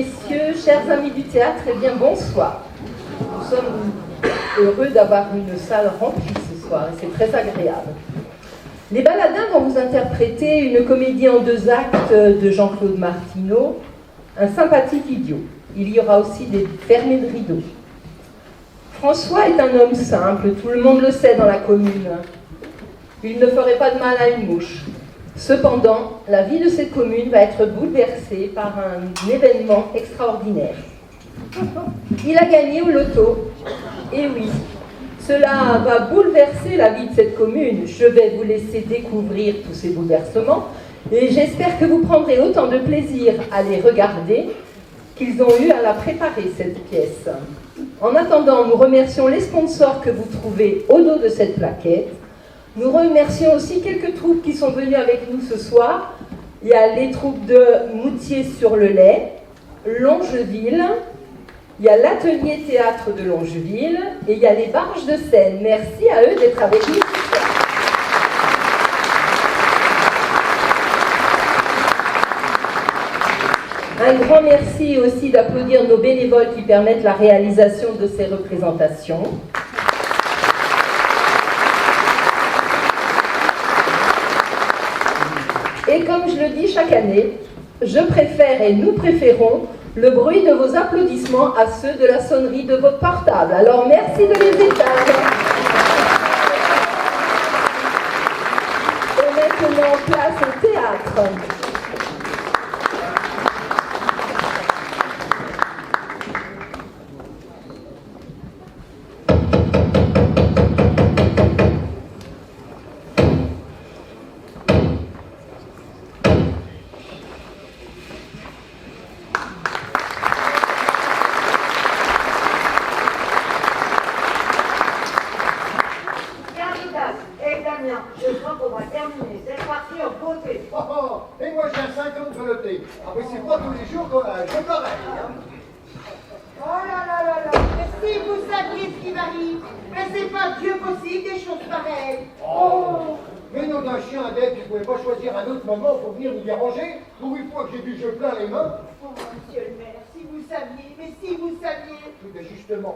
messieurs, chers amis du théâtre, eh bien bonsoir. Nous sommes heureux d'avoir une salle remplie ce soir et c'est très agréable. Les Baladins vont vous interpréter une comédie en 2 actes de Jean-Claude Martineau, Un sympathique idiot. Il y aura aussi des fermées de rideaux. François est un homme simple, tout le monde le sait dans la commune. Il ne ferait pas de mal à une mouche. Cependant, la vie de cette commune va être bouleversée par un événement extraordinaire. Il a gagné au loto. Et oui, cela va bouleverser la vie de cette commune. Je vais vous laisser découvrir tous ces bouleversements et j'espère que vous prendrez autant de plaisir à les regarder qu'ils ont eu à la préparer, cette pièce. En attendant, nous remercions les sponsors que vous trouvez au dos de cette plaquette. Nous remercions aussi quelques troupes qui sont venues avec nous ce soir. Il y a les troupes de Moutier-sur-le-Lait, Longeville, il y a l'atelier théâtre de Longeville et il y a les Barges de Seine. Merci à eux d'être avec nous. Un grand merci aussi d'applaudir nos bénévoles qui permettent la réalisation de ces représentations. Et comme je le dis chaque année, je préfère et nous préférons le bruit de vos applaudissements à ceux de la sonnerie de votre portable. Alors merci de les éteindre. Et maintenant, place au théâtre.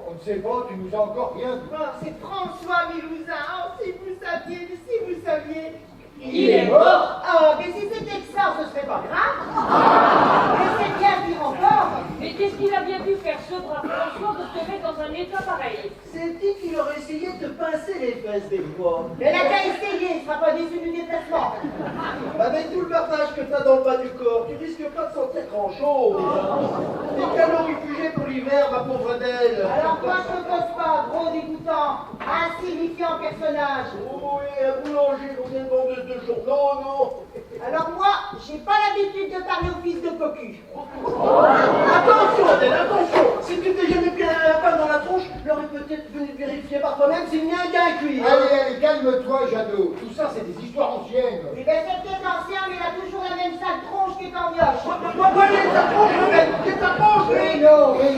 On ne sait pas, tu nous as encore rien dit. Oh, c'est François Milouzin. Oh, si vous saviez, mais si vous saviez. Il est mort. Oh, mais si c'était que ça, ce serait pas grave. Mais c'est bien pire encore. Mais qu'est-ce qu'il a bien pu faire ce brave François de se mettre dans un état pareil? C'est dit qu'il aurait essayé de te pincer les fesses des fois. Il a qu'à essayer, il ne sera pas déçu du déplacement. Avec tout le partage que t'as dans le bas du corps, tu risques pas de sentir grand-chose. Des calorifugés pour l'hiver, ma pauvre Adèle. Alors toi, je ne cause pas, gros dégoûtant, insignifiant personnage. Oh oui, un boulanger, on vient de vendeuse de jour. Non, non. Alors moi, j'ai pas l'habitude de parler au fils de cocu. Attention, Adèle, attention. Si tu t'es jamais pris un lapin dans la tronche, l'aurais peut-être venu vérifier par toi-même s'il n'y a qu'un cuit. Allez, calme-toi, Jadot. Tout ça, c'est des histoires anciennes. Eh bien, c'est peut-être ancien, mais il a toujours la même sale tronche qui est en mioche. Voyez ta tronche, le mec, c'est ta tronche. Mais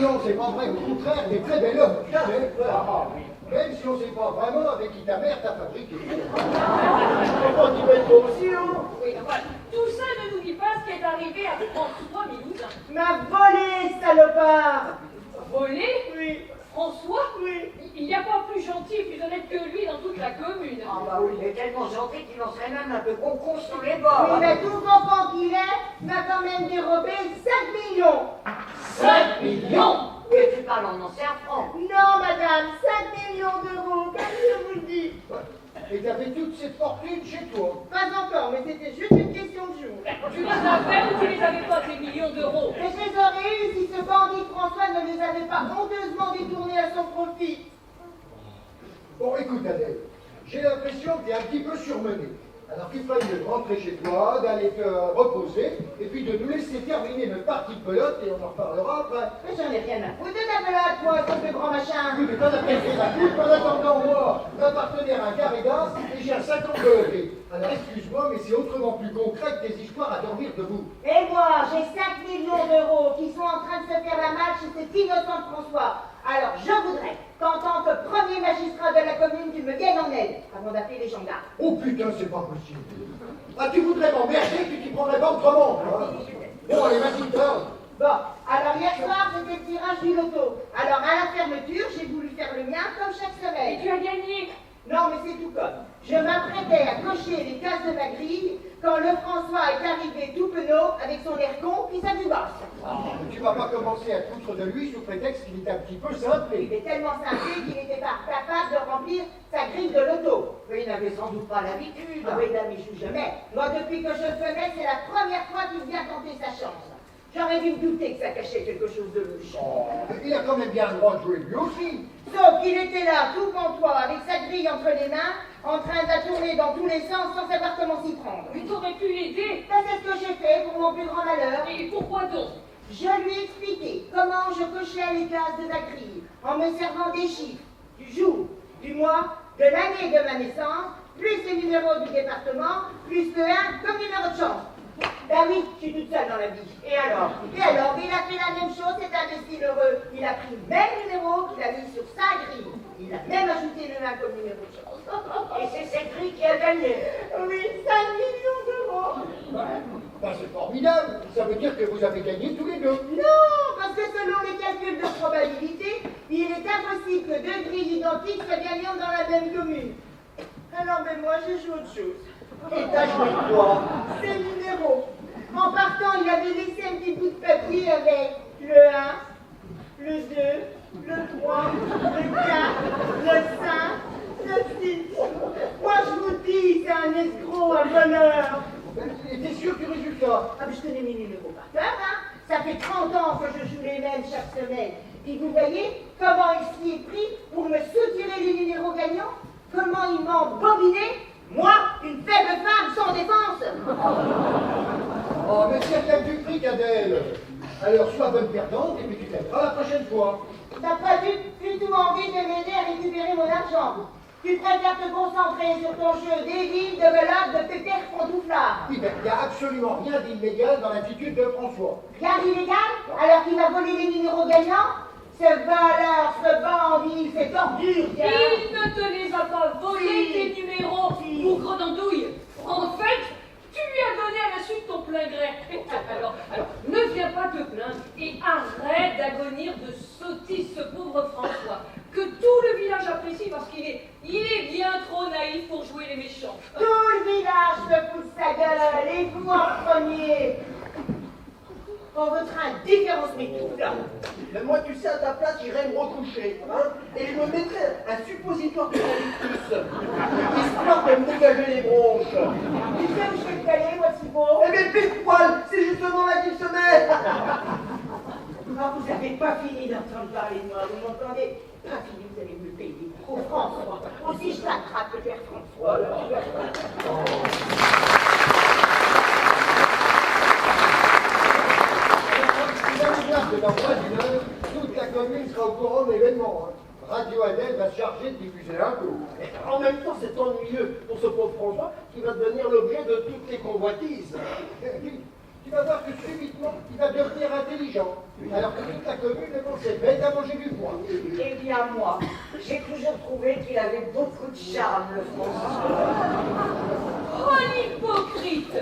non, c'est pas vrai. Au contraire, des très bel homme. Tu sais. Même si on ne sait pas vraiment avec qui ta mère t'a fabriqué. Pourquoi tu vas être toi aussi, hein? Oui, voilà. Tout ça ne nous dit pas ce qui est arrivé à François Milouzin. M'a volé, salopard. Volé? Oui. François? Oui. Il n'y a pas plus gentil et plus honnête que lui dans toute la commune. Ah bah oui, il est tellement gentil qu'il en serait même un peu concon sur les bords. Oui, mais tout confond qu'il est, m'a quand même dérobé 5 millions. 5 millions? Mais tu parles en ancien franc. Non, madame, 5 millions d'euros, comme je vous le dis. Et t'avais toute cette fortune chez toi. Pas encore, mais c'était juste une question de jour. Tu les as fait ou tu les avais pas, ces millions d'euros? Et je les aurais eus si ce bandit François ne les avait pas honteusement détournés à son profit. Bon, écoute, Adèle, j'ai l'impression que t'es un petit peu surmenée. Alors qu'il ferait mieux de rentrer chez toi, d'aller te reposer, et puis de nous laisser terminer notre partie de pelote, et on en reparlera après. Mais j'en ai rien à foutre de ta pelade, toi, comme le grand machin. Oui, mais t'en as bien fait la coupe. En attendant, moi, ma partenaire a un carré d'as, et j'ai un 50 de levée. Alors excuse-moi, mais c'est autrement plus concret que des histoires à dormir debout. Et moi, j'ai 5 millions d'euros qui sont en train de se faire la malle chez cet innocent François. Alors je voudrais qu'en tant que premier magistrat de la commune, tu me viennes en aide, avant d'appeler les gendarmes. Oh putain, c'est pas possible. Ah, tu voudrais m'emmerder, tu t'y prendrais pas autrement, quoi. Bon, allez, vas-y, dors. Bon, alors hier soir, c'était le tirage du loto. Alors à la fermeture, j'ai voulu faire le mien comme chaque Et semaine. tu as gagné. Non, mais c'est tout comme. Je m'apprêtais à cocher les cases de ma grille quand le François est arrivé tout penaud avec son air con puis sa vue basse. Mais tu vas pas commencer à foutre de lui sous prétexte qu'il est un petit peu Il simplé. était tellement simplé qu'il n'était pas capable de remplir sa grille de loto. Mais il n'avait sans doute pas l'habitude. Ah oui, là, mais je joue jamais. Moi, depuis que je le connais, c'est la première fois qu'il vient tenter sa chance. J'aurais dû me douter que ça cachait quelque chose de louche. Oh, il a quand même bien le droit de jouer lui aussi. Sauf qu'il était là, tout pantois, avec sa grille entre les mains, en train de la tourner dans tous les sens sans savoir comment s'y prendre. Mais t'aurais pu l'aider. Ben, c'est ce que j'ai fait pour mon plus grand malheur. Et pourquoi donc? Je lui ai expliqué comment je cochais les cases de la grille, en me servant des chiffres, du jour, du mois, de l'année de ma naissance, plus les numéros du département, plus le 1 comme numéro de chance. Ben oui, je suis toute seule dans la vie. Et alors? Et alors, il a fait la même chose, cet imbécile heureux. Il a pris le même numéro qu'il a mis sur sa grille. Il a même ajouté le 1 comme numéro de chance. Et c'est cette grille qui a gagné. Oui, 5 millions d'euros. Ben, c'est formidable. Ça veut dire que vous avez gagné tous les deux. Non, parce que selon les calculs de probabilité, il est impossible que deux grilles identiques soient gagnantes dans la même commune. Alors, mais moi, j'ai joué autre chose. Et t'as joué quoi? Ces numéros. En partant, il avait laissé un petit bout de papier avec le 1, le 2, le 3, le 4, le 5, le 6. Moi, je vous dis, c'est un escroc, un voleur. Et t'es sûr du résultat? Ah, mais je connais mes numéros par cœur, hein. Ça fait 30 ans que je joue les mêmes chaque semaine. Et vous voyez comment il s'y est pris pour me soutirer les numéros gagnants? Comment il m'a embobiné? Moi, une faible femme sans défense. Oh, mais c'est bien du fric, Adèle. Alors, sois bonne perdante et puis tu t'aimeras la prochaine fois. T'as pas du tout envie de m'aider à récupérer mon argent. Tu préfères te concentrer sur ton jeu débile, de velotte, de pépère pantouflard. Oui, ben, il n'y a absolument rien d'illégal dans l'attitude de François. Rien d'illégal, alors qu'il va voler les numéros gagnants? Ce voleur, ce bandit, cette ordure, tiens. Il ne te les a pas volés, tes numéros, bougre d'andouille. En fait, tu lui as donné à la suite ton plein gré. Alors, ne viens pas te plaindre et arrête d'agonir de sottise ce pauvre François, que tout le village apprécie parce qu'il est bien trop naïf pour jouer les méchants. Tout le village se fout de sa gueule, et vous en premier. En votre indifférence, mais tout là. Mais moi, tu sais, à ta place, j'irais me recoucher, hein, et je me mettrais un suppositoire d'eucalyptus, histoire de me dégager les bronches. Tu sais où je vais te caler, moi, si beau? Eh bien, pile poil, c'est justement là qu'il se met. Ah, vous n'avez pas fini d'entendre parler de moi, vous m'entendez? Pas fini, vous allez me payer. Au François, aussi je t'attrape le père François. Que dans moins d'une heure, toute la commune sera au courant de l'événement. Radio Adèle va se charger de diffuser l'info. En même temps, c'est ennuyeux pour ce pauvre François qui va devenir l'objet de toutes les convoitises. Tu vas voir que subitement, il va devenir intelligent. Alors que toute la commune est bête à manger du foin. Eh bien, moi, j'ai toujours trouvé qu'il avait beaucoup de charme, le François. Oh, l'hypocrite!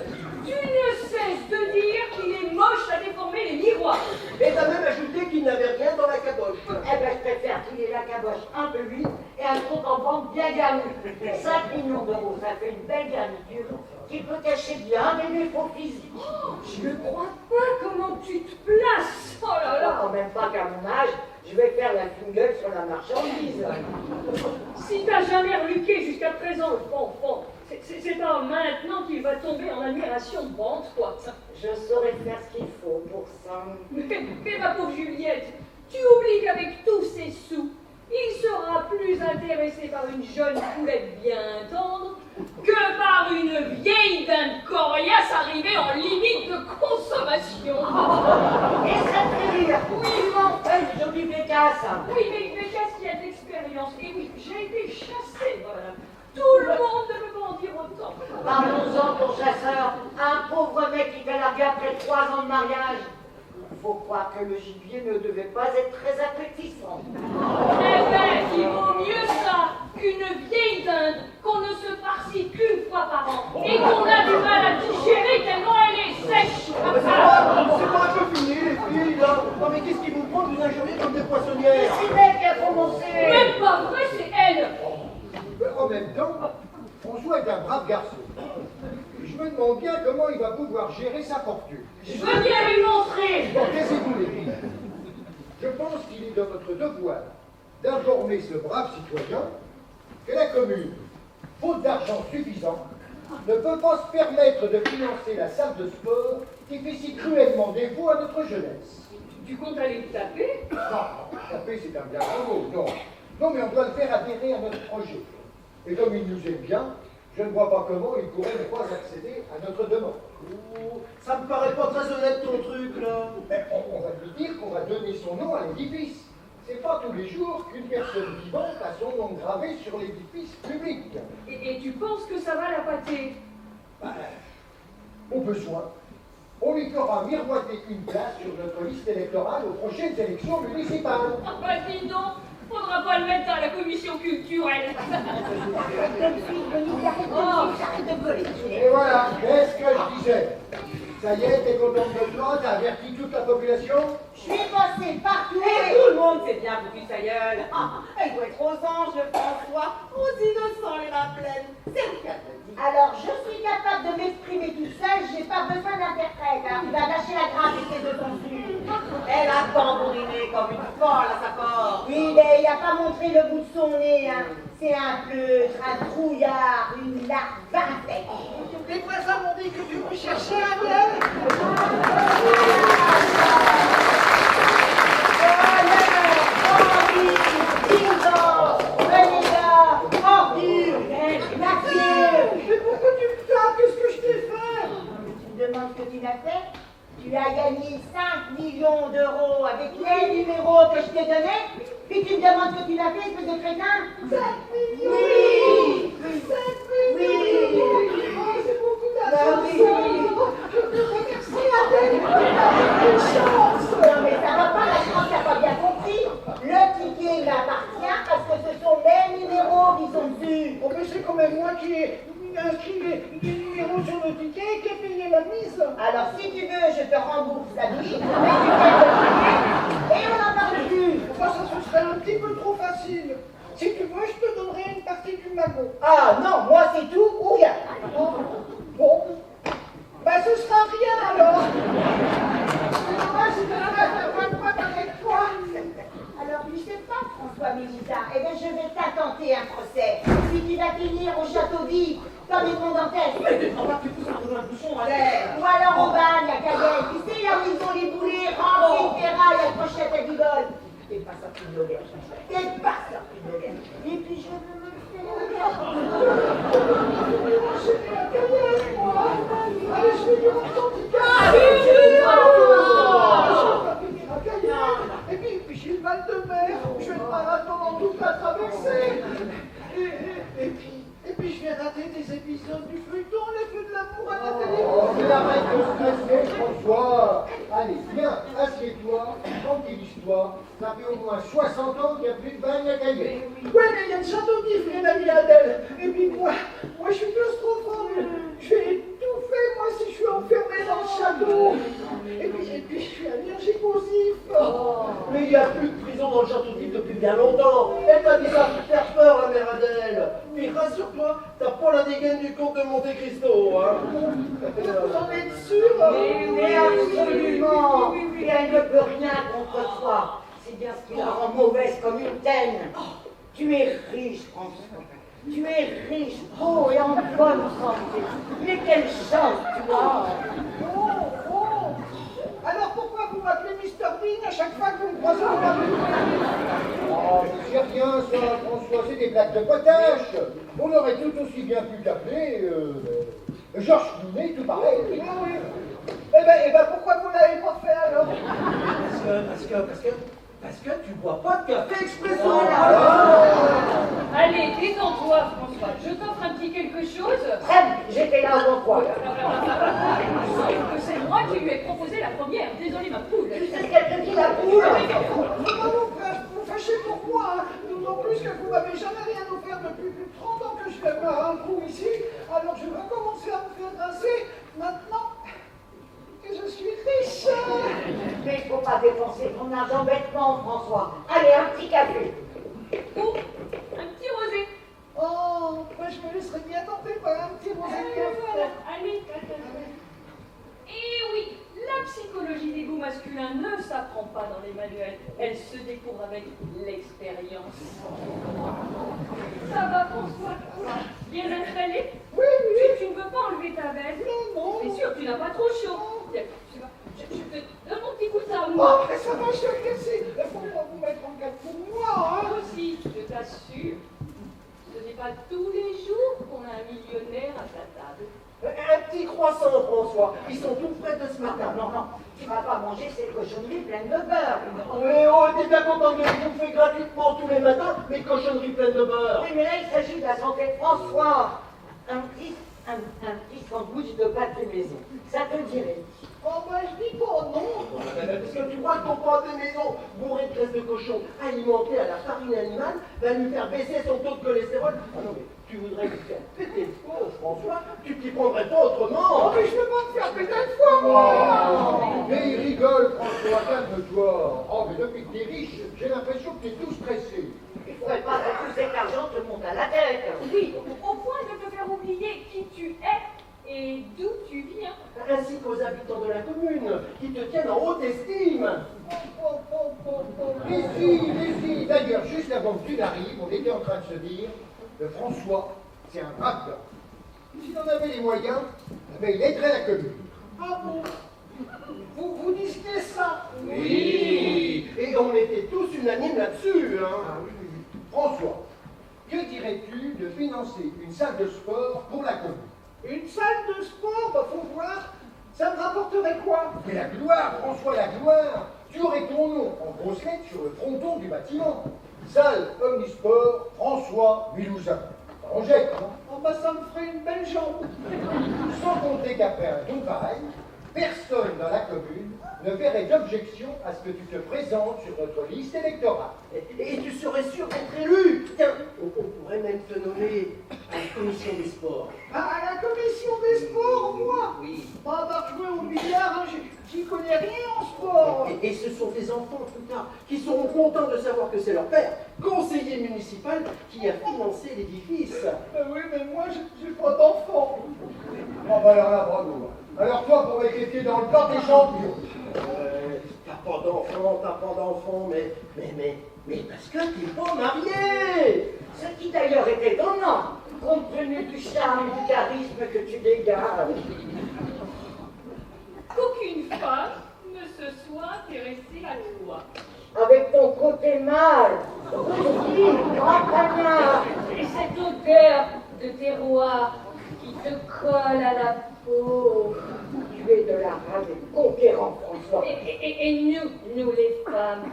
Tu ne cesses de dire qu'il est moche à déformer les miroirs. Et t'as même ajouté qu'il n'avait rien dans la caboche. Eh ben, je préfère qu'il ait la caboche un peu vide et un compte en banque bien garni. 5 millions d'euros, ça fait une belle garniture qui peut cacher bien des défauts physiques. Oh, je ne crois pas comment tu te places. Oh là là. Quand même pas qu'à mon âge, je vais faire la fingueule sur la marchandise. Si t'as jamais reluqué jusqu'à présent le fanfan, c'est pas maintenant qu'il va tomber en admiration devant toi. Je saurais faire ce qu'il faut pour ça. Mais ma pauvre Juliette, tu oublies qu'avec tous ces sous, il sera plus intéressé par une jeune poulette bien tendre que par une vieille dinde coriace arrivée en limite de consommation. Et ça te fait rire. Oui, enfin, une jolie bécasse. Oui, mais qu'est-ce qu'il y a d'expérience? Et oui, j'ai été chassée, voilà. Tout le monde ne peut pas en dire autant. Parlons-en pour chasseur. Un pauvre mec qui fait larguer après 3 ans de mariage. Faut croire que le gibier ne devait pas être très appétissant. Eh ben, il vaut mieux ça qu'une vieille dinde qu'on ne se farcit qu'une fois par an et qu'on a du mal à digérer tellement elle est sèche. C'est pas un peu fini, les filles. poissonnière. C'est elle qui a commencé. Même pas vrai, c'est elle. En même temps, François est un brave garçon. Je me demande bien comment il va pouvoir gérer sa fortune. Je veux bien lui montrer. Bon, taisez-vous les filles. Je pense qu'il est de notre devoir d'informer ce brave citoyen que la commune, faute d'argent suffisant, ne peut pas se permettre de financer la salle de sport qui fait si cruellement défaut à notre jeunesse. Tu comptes aller le taper? Non, taper c'est un bien grand mot, non. Non, mais on doit le faire adhérer à notre projet. Et comme il nous aime bien, je ne vois pas comment il pourrait ne pas accéder à notre demande. Oh, ça me paraît pas très honnête ton truc là. Mais on va lui dire qu'on va donner son nom à l'édifice. C'est pas tous les jours qu'une personne vivante a son nom gravé sur l'édifice public. Et tu penses que ça va la pâter? Au besoin, on lui fera miroiter une place sur notre liste électorale aux prochaines élections municipales. Ah bah dis donc, faudra pas le mettre à la commission culturelle. J'arrête de voler. Et voilà, qu'est-ce que je disais? Ça y est, t'es contente de toi, t'as averti toute la population? Je suis passée partout. Et tout le monde sait bien foutu sa gueule. Elle doit être aux anges, le François, aux innocents et la plaine. C'est le cas de le dire. Alors, je suis capable de m'exprimer tout seul, j'ai pas besoin d'interprète. Alors, il va lâcher la gravité de ton flux. Elle a tambouriné comme une folle à sa porte. Oui, mais il n'a pas montré le bout de son nez. Hein. C'est un pleutre, un trouillard, une larve infecte. Les voisins m'ont dit que tu me cherchais un miel. Mais pourquoi tu me tapes? Qu'est-ce que je t'ai fait? Tu me demandes ce que tu m'as fait? Tu as gagné 5 millions d'euros avec les numéros que je t'ai donnés, puis tu me demandes ce que tu m'as fait, espèce de crétin? 5 millions? Oui! 5 millions? Oui! Oh, c'est beaucoup d'argent! Je te remercie, Adèle! Quelle chance! Non, mais ça va pas, la chance, t'as pas bien compris. Le ticket m'appartient parce que ce sont mes numéros qui sont dessus. Oh, mais c'est quand même moi qui ai inscrit les numéros sur le ticket et qui ai payé la mise. Alors, si tu veux, je te rembourse la mise, mais tu fais le ticket et on n'en parle plus. Enfin, ça se serait un petit peu trop facile. Si tu veux, je te donnerai une partie du magot. Ah non, moi c'est tout ou rien. Bon, ben ce sera rien alors. Moi, je te reste avec toi. Alors, tu sais pas, François Milita, eh bien, je vais t'attenter un procès. Puis tu vas finir au château d'If, comme Edmond Dantès. On va plus pousser un peu dans le bouchon, allez. Ou alors au bagne, à Cayenne. Tu sais, là où ils ont les boulets remplis de ferraille accrochés à ta bigole. T'es pas sorti de l'auberge. T'es pas sorti de l'auberge. Et puis, je veux me faire Et puis j'ai le mal de mer, je vais le marathon dans toute la traversée. Et puis je vais rater des épisodes du feuilleton, les feux de l'amour à la télé. Oh, mais arrête de stresser, François. Allez, viens, assieds-toi, tranquillise-toi. Ça fait au moins 60 ans qu'il n'y a plus de bagne à Cayenne. Ouais, mais il y a le château d'If, mon ami Adèle. Et puis moi je suis claustrophobe. Je vais étouffer, moi, si je suis enfermé dans le château. Et puis je suis allergique aux ifs. Mais il n'y a plus de prison dans le château d'If depuis bien longtemps. Elle t'a dit ça pour faire peur, la mère Adèle. Mais rassure-toi, t'as pas la dégaine du comte de Monte Cristo, hein. Vous en êtes sûr? Mais absolument. Et elle ne peut rien contre toi. C'est bien ce qui la rend mauvaise comme une tenne. Tu es riche, François. Tu es riche, beau et en bonne santé. Mais quelle chance tu as. Alors pourquoi vous m'appelez Mr Bean à chaque fois que vous me croisez dans la rue? Oh, c'est rien ça, François, c'est des blagues de potache. On aurait tout aussi bien pu t'appeler Georges Clooney, tout pareil. Oui. Eh ben, pourquoi vous l'avez pas fait alors? Parce que tu bois pas de café expresso. Allez, détends-toi, François. Je t'offre un petit quelque chose. Trêve, j'étais là avant toi. Que c'est moi qui lui ai proposé la première. Désolée, ma poule. Tu sais ce qu'elle te dit, la poule? Vous fâchez pour moi, hein. D'autant plus que vous m'avez jamais rien offert depuis plus de 30 ans que je vais boire un trou ici. Alors je vais commencer à me faire rincer maintenant que je suis riche. Mais il faut pas dépenser ton argent bêtement, François. Allez, un petit café. Ou un petit rosé. Oh, moi je me laisserais bien tenter par un petit rosé de café. Voilà, allez. Et oui, la psychologie des goûts masculins ne s'apprend pas dans les manuels, elle se découvre avec l'expérience. Ça va, François? Bien installé? Oui. Tu ne veux pas enlever ta veste? Non. C'est sûr, tu n'as pas trop chaud. Je te donne mon petit coussin. Oh, mais ça va, je te remercie. Il faut pas vous mettre en garde pour moi, Moi hein. aussi, je t'assure, ce n'est pas tous les jours qu'on a un millionnaire à sa table. Un petit croissant, François. Ils sont tout prêts de ce matin. Non, tu vas pas manger ces cochonneries pleines de beurre. Mais oh, t'es bien content de les bouffer gratuitement tous les matins, mes cochonneries pleines de beurre. Oui, mais là, il s'agit de la santé de François. Un petit sandwich de pâte de maison. Ça te dirait? Oh, ben, je dis pas non. Parce que tu crois que ton pâte de maison, bourré de graisse de cochon, alimenté à la farine animale, va lui faire baisser son taux de cholestérol? Ah non, mais tu voudrais lui faire péter le foie, François, tu t'y prendrais pas autrement. Oh, mais je veux pas te faire péter le foie, moi. Mais il rigole, François, calme-toi. Oh, mais depuis que t'es riche, j'ai l'impression que t'es tout stressé. Il faudrait pas que tout cet argent te monte à la tête. Oui, au point de te faire oublier qui tu es et d'où tu viens. Ainsi qu'aux habitants de la commune, qui te tiennent en haute estime. Mais si. D'ailleurs, juste avant que tu n'arrives, on était en train de se dire que François, c'est un brave gars. S'il en avait les moyens, eh ben, il aiderait la commune. Ah bon? Vous disiez ça? Oui. Et on était tous unanimes là-dessus, hein? Ah oui. François, que dirais-tu de financer une salle de sport pour la commune? Une salle de sport, bah faut voir. Ça me rapporterait quoi? Mais la gloire, François, la gloire. Tu aurais ton nom en grosses lettres sur le fronton du bâtiment. Salle Omnisport François Milousin. On jette, non? Oh bah ça me ferait une belle jambe. Sans compter qu'après un don pareil, personne dans la commune ne verrait d'objection à ce que tu te présentes sur notre liste électorale. Et tu serais sûr d'être élu. Tiens, on pourrait même te nommer à la commission des sports. Ah, à la commission des sports, moi? Oui. Bah, jouer au billard, hein, j'y connais rien en sport. Et ce sont des enfants, plus tard, qui seront contents de savoir que c'est leur père, conseiller municipal, qui a financé l'édifice. Oui, mais moi, j'ai pas d'enfant. Oh bah alors là, bravo. Alors toi, pour mettre les pieds dans le plat, t'es champion. T'as pas d'enfant, mais parce que t'es pas marié. Ce qui d'ailleurs est étonnant, compte tenu du charme, du charisme que tu dégages. Qu'aucune femme ne se soit intéressée à toi. Avec ton côté mâle, rustique, campagnard, Et cette odeur de terroir qui te colle à la peau. tu es de la race des conquérants, François. Et nous les femmes,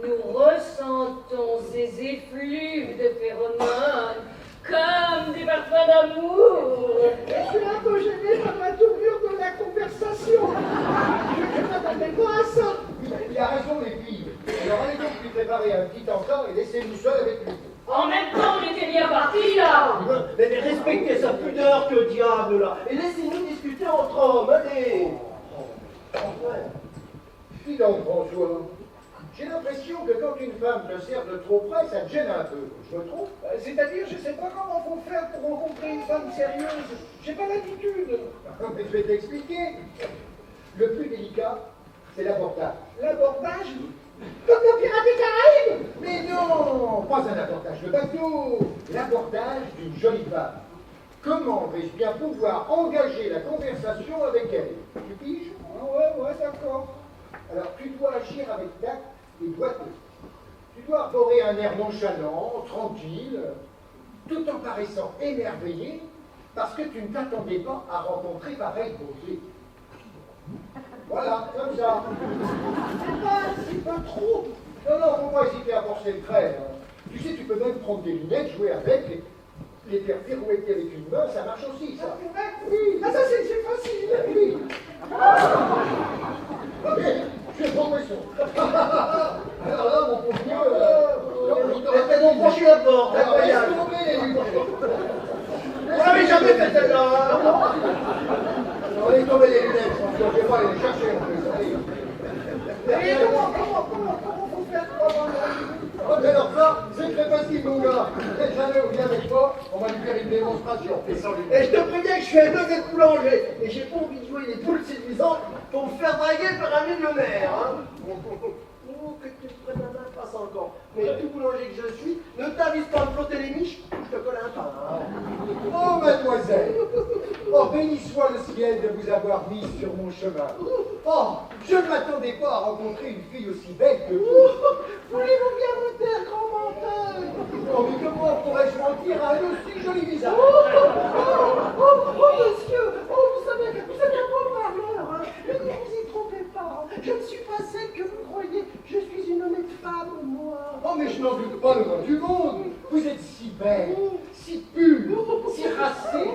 nous ressentons ces effluves de phéromones comme des parfums d'amour. Je suis un peu gêné par la tournure de la conversation. Je ne m'attendais pas à ça. Il a raison, les filles. Alors allez donc lui préparer un petit encas et laissez-nous seuls avec lui. En même temps, on était bien partis là. Mais respectez sa pudeur, que diable, là. Et laissez-nous discuter entre hommes, allez. Dis donc, François, j'ai l'impression que quand une femme te sert de trop près, ça te gêne un peu. Je me trompe? C'est-à-dire, je sais pas comment faut faire pour rencontrer une femme sérieuse. J'ai pas l'habitude. Mais je vais t'expliquer. Le plus délicat, c'est l'abordage. L'abordage? Comme le pirate des Caraïbes? Mais non, pas un abordage de bateau, l'abordage d'une jolie femme. Comment vais-je bien pouvoir engager la conversation avec elle? Tu piges? Ouais, d'accord. Alors tu dois agir avec tact et doigté. Tu dois arborer un air nonchalant, tranquille, tout en paraissant émerveillé, parce que tu ne t'attendais pas à rencontrer pareille beauté. Voilà, comme ça. C'est pas trop. Non, faut pas hésiter à forcer le trait. Hein. Tu sais, tu peux même prendre des lunettes, jouer avec, les faire pirouetter avec une main, ça marche aussi, ça. C'est vrai? Oui. Ah, ça, c'est facile. Oui. Ok, je vais prendre son. Alors là, mon pauvre vieux, T'as donc franchi la porte, alors, laisse incroyable. tomber les lunettes. On l'avait jamais fait celle-là. Alors, laisse tomber les lunettes, François, je vais pas aller les chercher en plus. Allez. Et comment faut faire pour avoir Oh, mais alors ça, c'est très facile, mon gars. Dès jamais on vient avec moi, on va lui faire une démonstration. Et sans lui. Et je te préviens que je suis un honnête boulanger. Et j'ai pas envie de jouer les poules séduisantes pour me faire draguer par un millionnaire. Hein. Oh, que tu te prennes la main, passe encore. Mais tout boulanger que je suis, ne t'avise pas à me flotter les miches, je te colle un pain. Hein. Oh, mademoiselle. Oh, béni soit le ciel de vous avoir mis sur mon chemin. Oh, je ne m'attendais pas à rencontrer une fille aussi belle que vous. Voulez-vous bien me taire, grand menteur? Oh, mais comment pourrais-je mentir à un aussi joli visage? Monsieur, vous savez un bon parleur, hein. Mais ne vous y trompez pas, hein. Je ne suis pas celle que vous croyez, je suis une honnête femme, moi. Oh, mais je n'en doute pas le moins du monde. Vous êtes si belle, si pure, si racée.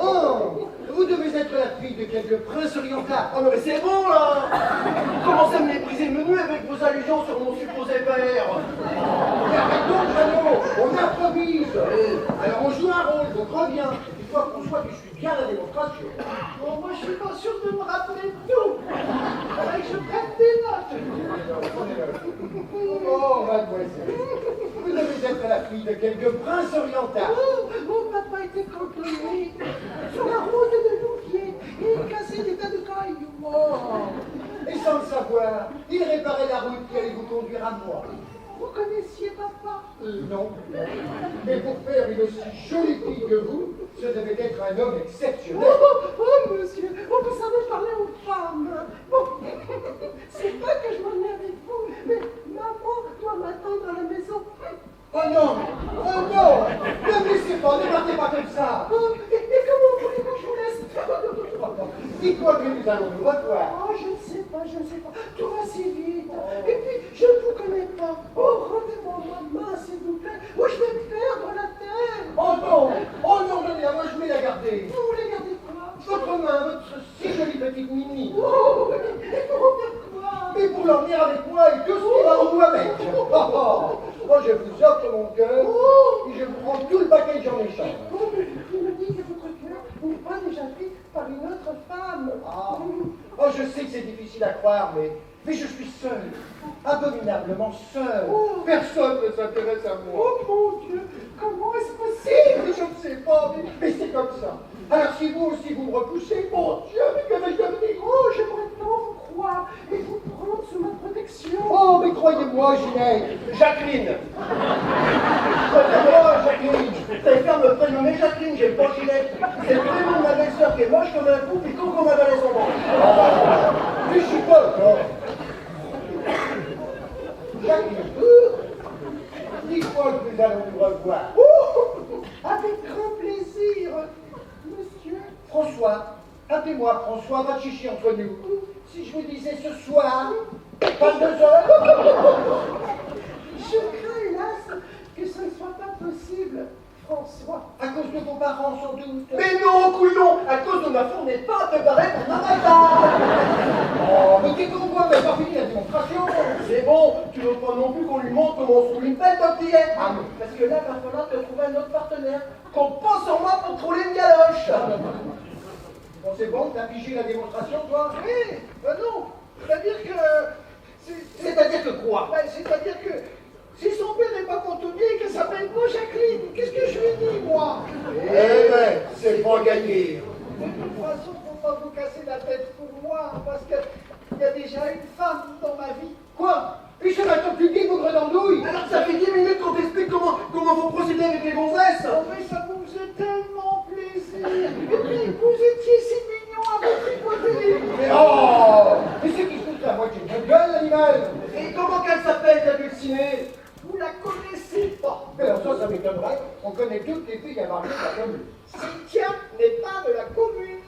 Oh, vous devez être la fille de quelque prince oriental. Oh non mais c'est bon là. Vous commencez à me mépriser le menu avec vos allusions sur mon supposé père. Mais arrête donc, Jeannot, on improvise. Alors on joue un rôle, donc reviens. Une fois qu'on soit que je suis bien à la démonstration. Bon, moi je suis pas sûr de me rappeler tout. Faudrait que je prenne des notes. Oh, mademoiselle, vous devez être la fille de quelque prince oriental. Mon papa était cantonné sur la route de Louviers et il cassait des tas de cailloux. Oh. Et sans le savoir, il réparait la route qui allait vous conduire à moi. Vous connaissiez papa? Non. Mais pour faire une aussi jolie fille que vous, ce devait être un homme exceptionnel. Oh, monsieur, vous savez parler aux femmes. Bon, c'est pas que je m'en ai avec vous, mais maman doit m'attendre à la maison. Oh non! Oh non! Ne me laissez pas, ne partez pas comme ça! Et comment voulez-vous que je vous laisse? Dites-moi que nous allons nous revoir. Oh, je ne sais pas. Tout va si vite. Et puis, je ne vous connais pas. Oh, rendez-moi ma main, s'il vous plaît, ou je vais perdre la tête. Oh non, donnez-la, moi je vais la garder. Vous voulez garder quoi? Votre main, votre si jolie petite Mimi. Oh, et pour en faire quoi? Mais pour l'emmener avec moi et tout ce qui va en vous avec. Moi je vous offre mon cœur et je vous prends tout le paquet en échange. Oh, mais il me dit que votre cœur n'est pas déjà pris par une autre femme. Oh, je sais que c'est difficile à croire, mais je suis seul, abominablement seul. Personne ne s'intéresse à moi. Oh mon Dieu, comment est-ce possible? Je ne sais pas, mais c'est comme ça. Alors si vous aussi vous me repoussez, mon Dieu, mais que vais-je devenir? Oh, j'aimerais tant vous croire et vous prendre sous ma protection. Oh, mais croyez-moi, Ginette. Jacqueline. Croyez-moi, Jacqueline. Vous allez faire me prénommer Jacqueline, j'ai pas Ginette. C'est le prénom de ma belle-sœur qui est moche comme un coup, puis con comme un balai son ventre. Mais je suis pas d'accord. Jacqueline, dites-moi que nous allons nous revoir. Avec grand plaisir, monsieur. François, appelez-moi François, va chichi entre nous. Si je vous disais ce soir, 22h. Je crains, hélas, que ce ne soit pas possible, François. À cause de vos parents, sans doute. Mais non, couillon, à cause de ma fournée de pas préparée pour ma bataille. Oh, mais qu'est-ce qu'on voit, mais pas fini la démonstration. C'est bon, tu veux pas non plus qu'on lui montre comment on se roule une belle tortillette. Ah non. Parce que là, il va falloir te trouver un autre partenaire. Compte pas sur moi pour trouver une galoche. Bon, c'est bon, t'as figé la démonstration, toi? Oui, non, c'est-à-dire que... C'est-à-dire que quoi? C'est-à-dire que si son père n'est pas cantonnier et qu'elle s'appelle pas Jacqueline, qu'est-ce que je lui dis, moi? Eh ben, c'est pas gagné. De toute façon, faut pas vous casser la tête pour moi, parce qu'il y a déjà une femme dans ma vie. Quoi? Et ce matin, tu dis, bougre d'andouille? Alors ça fait 10 minutes qu'on t'explique comment vous procédez avec les gonzesses. Oh, mais ça vous faisait tellement plaisir. Et puis, vous étiez si mignon avec les côtés. Mais oh! Mais c'est qui se fout la moitié de notre gueule, l'animal? Et comment qu'elle s'appelle, ta dulcinée? Vous la connaissez pas. Mais alors ça m'étonnerait. On connaît toutes les filles à marier de la commune. Cynthia n'est pas de la commune.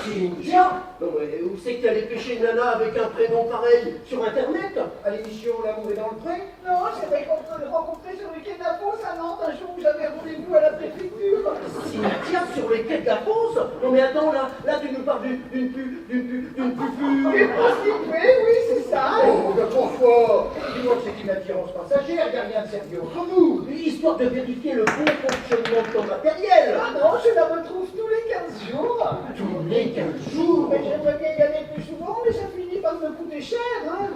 Cynthia? Non, mais où c'est que t'allais pêcher une nana avec un prénom pareil sur Internet? À l'émission L'amour est dans le pré? Non, j'avais rencontré sur les quais de la Fosse à Nantes un jour où j'avais rendez-vous à la préfecture. Cynthia sur les quais de la Fosse? Non mais attends, là tu nous parles d'une pupu. Oui, oui, c'est ça. Oh, de François! Dis-moi que c'est une attirance passagère, il n'y a rien de sérieux entre nous. Histoire de vérifier le bon fonctionnement de ton matériel. Ah non, je la retrouve tous les 15 jours. Tous les 15 jours? Mais j'aimerais bien y aller plus souvent, mais ça finit par me coûter cher, hein.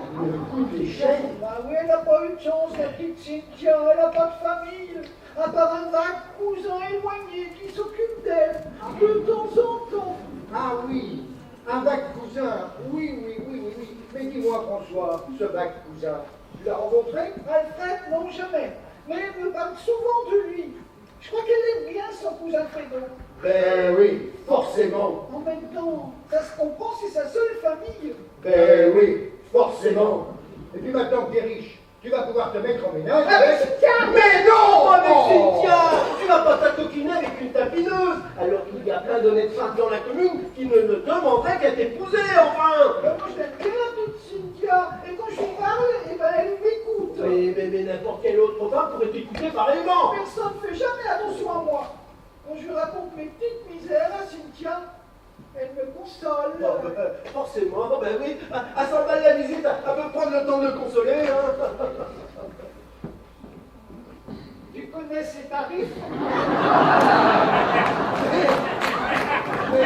Bah oui, elle n'a pas eu de chance, la petite Cynthia, elle n'a pas de famille, à part un vague cousin éloigné qui s'occupe d'elle de temps en temps. Ah oui, un vague cousin. Oui. Mais dis-moi, François, ce vague cousin, tu l'as rencontré? Alfred, non jamais, mais elle me parle souvent de lui. Je crois qu'elle aime bien son cousin Fredo. Ben oui, forcément. En même temps, ça se comprend, c'est sa seule famille. Ben oui, forcément. Et puis maintenant que t'es riche, tu vas pouvoir te mettre en ménage avec... Cynthia! Mais non! Avec Cynthia, tu vas pas t'acoquiner avec une tapineuse, alors qu'il y a plein d'honnêtes femmes dans la commune qui ne demanderaient qu'à t'épouser, enfin. Moi, je l'aime bien, la petite Cynthia, et quand je lui parle, eh ben, elle m'écoute. Mais n'importe quelle autre femme pourrait t'écouter pareillement. Personne ne fait jamais attention à moi. Quand je lui raconte mes petites misères à Cynthia, elle me console. Forcément, ben oui, à 100 balles la visite, elle peut prendre le temps de le consoler. Hein. Tu connais ses tarifs? Mais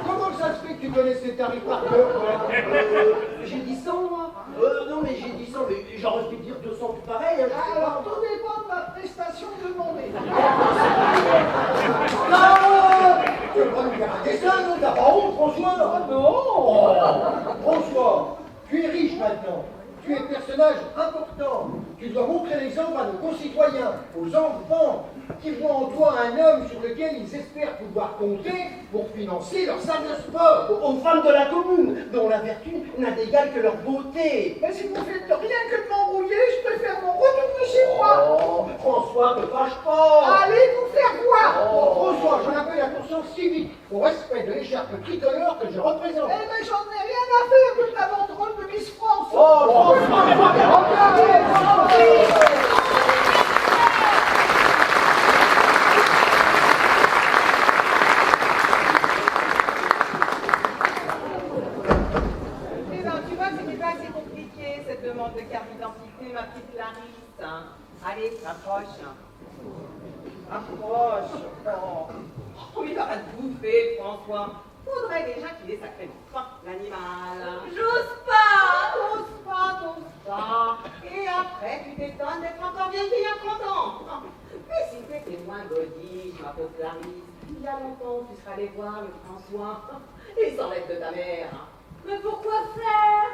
comment ça se fait que tu connais ces tarifs par cœur, toi? J'ai dit 100, moi. Non, mais j'ai dit 100, mais j'aurais pu dire 200 tout pareil. Hein, je sais Alors, pas. tout dépend de ma prestation demandée. Tu veux pas nous faire un dessin, non? T'as pas honte, François? Non! François, tu es riche maintenant. Tu es personnage important. Tu dois montrer l'exemple à nos concitoyens, aux enfants, qui voient en toi un homme sur lequel ils espèrent pouvoir compter pour financer leur salle de sport. Aux femmes de la commune, dont la vertu n'a d'égal que leur beauté. Mais si vous faites rien que de m'embrouiller, je préfère m'en retourner chez moi. Oh, François, te fâche pas. Allez vous faire voir. Oh, François, j'en appelle la conscience civique au respect de l'écharpe tricolore que je représente. Eh ben, j'en ai rien à faire de ta banderole de Miss France. Oh, Eh ben, tu vois, c'était pas assez compliqué cette demande de carte d'identité, ma petite Clarisse. Hein. Allez, approche. Approche. Oh, il va pas te bouffer, François. Faudrait déjà qu'il ait sacrément faim, l'animal. J'ose pas. T'oses pas. Et après, tu t'étonnes d'être encore vieille à 30 ans. Mais si t'étais moins godiche, ma pauvre Clarisse, il y a longtemps, tu serais allé voir le François. Et sans l'aide de ta mère. Mais pourquoi faire?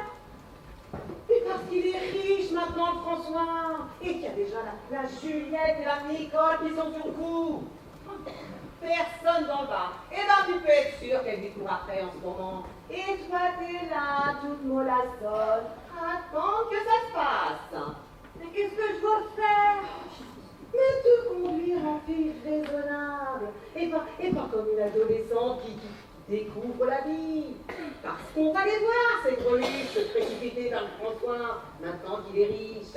Et parce qu'il est riche maintenant, le François. Et qu'il y a déjà la Juliette et la Nicole qui sont sur le coup. Personne dans le bar. Et ben tu peux être sûr qu'elle dit tout après en ce moment. Et toi t'es là, toute mollassonne. Attends que ça se passe. Mais qu'est-ce que je dois faire? Mais te conduire en fille raisonnable. Et pas comme une adolescente qui découvre la vie. Parce qu'on va les voir, ces greluches se précipiter vers le François, maintenant qu'il est riche.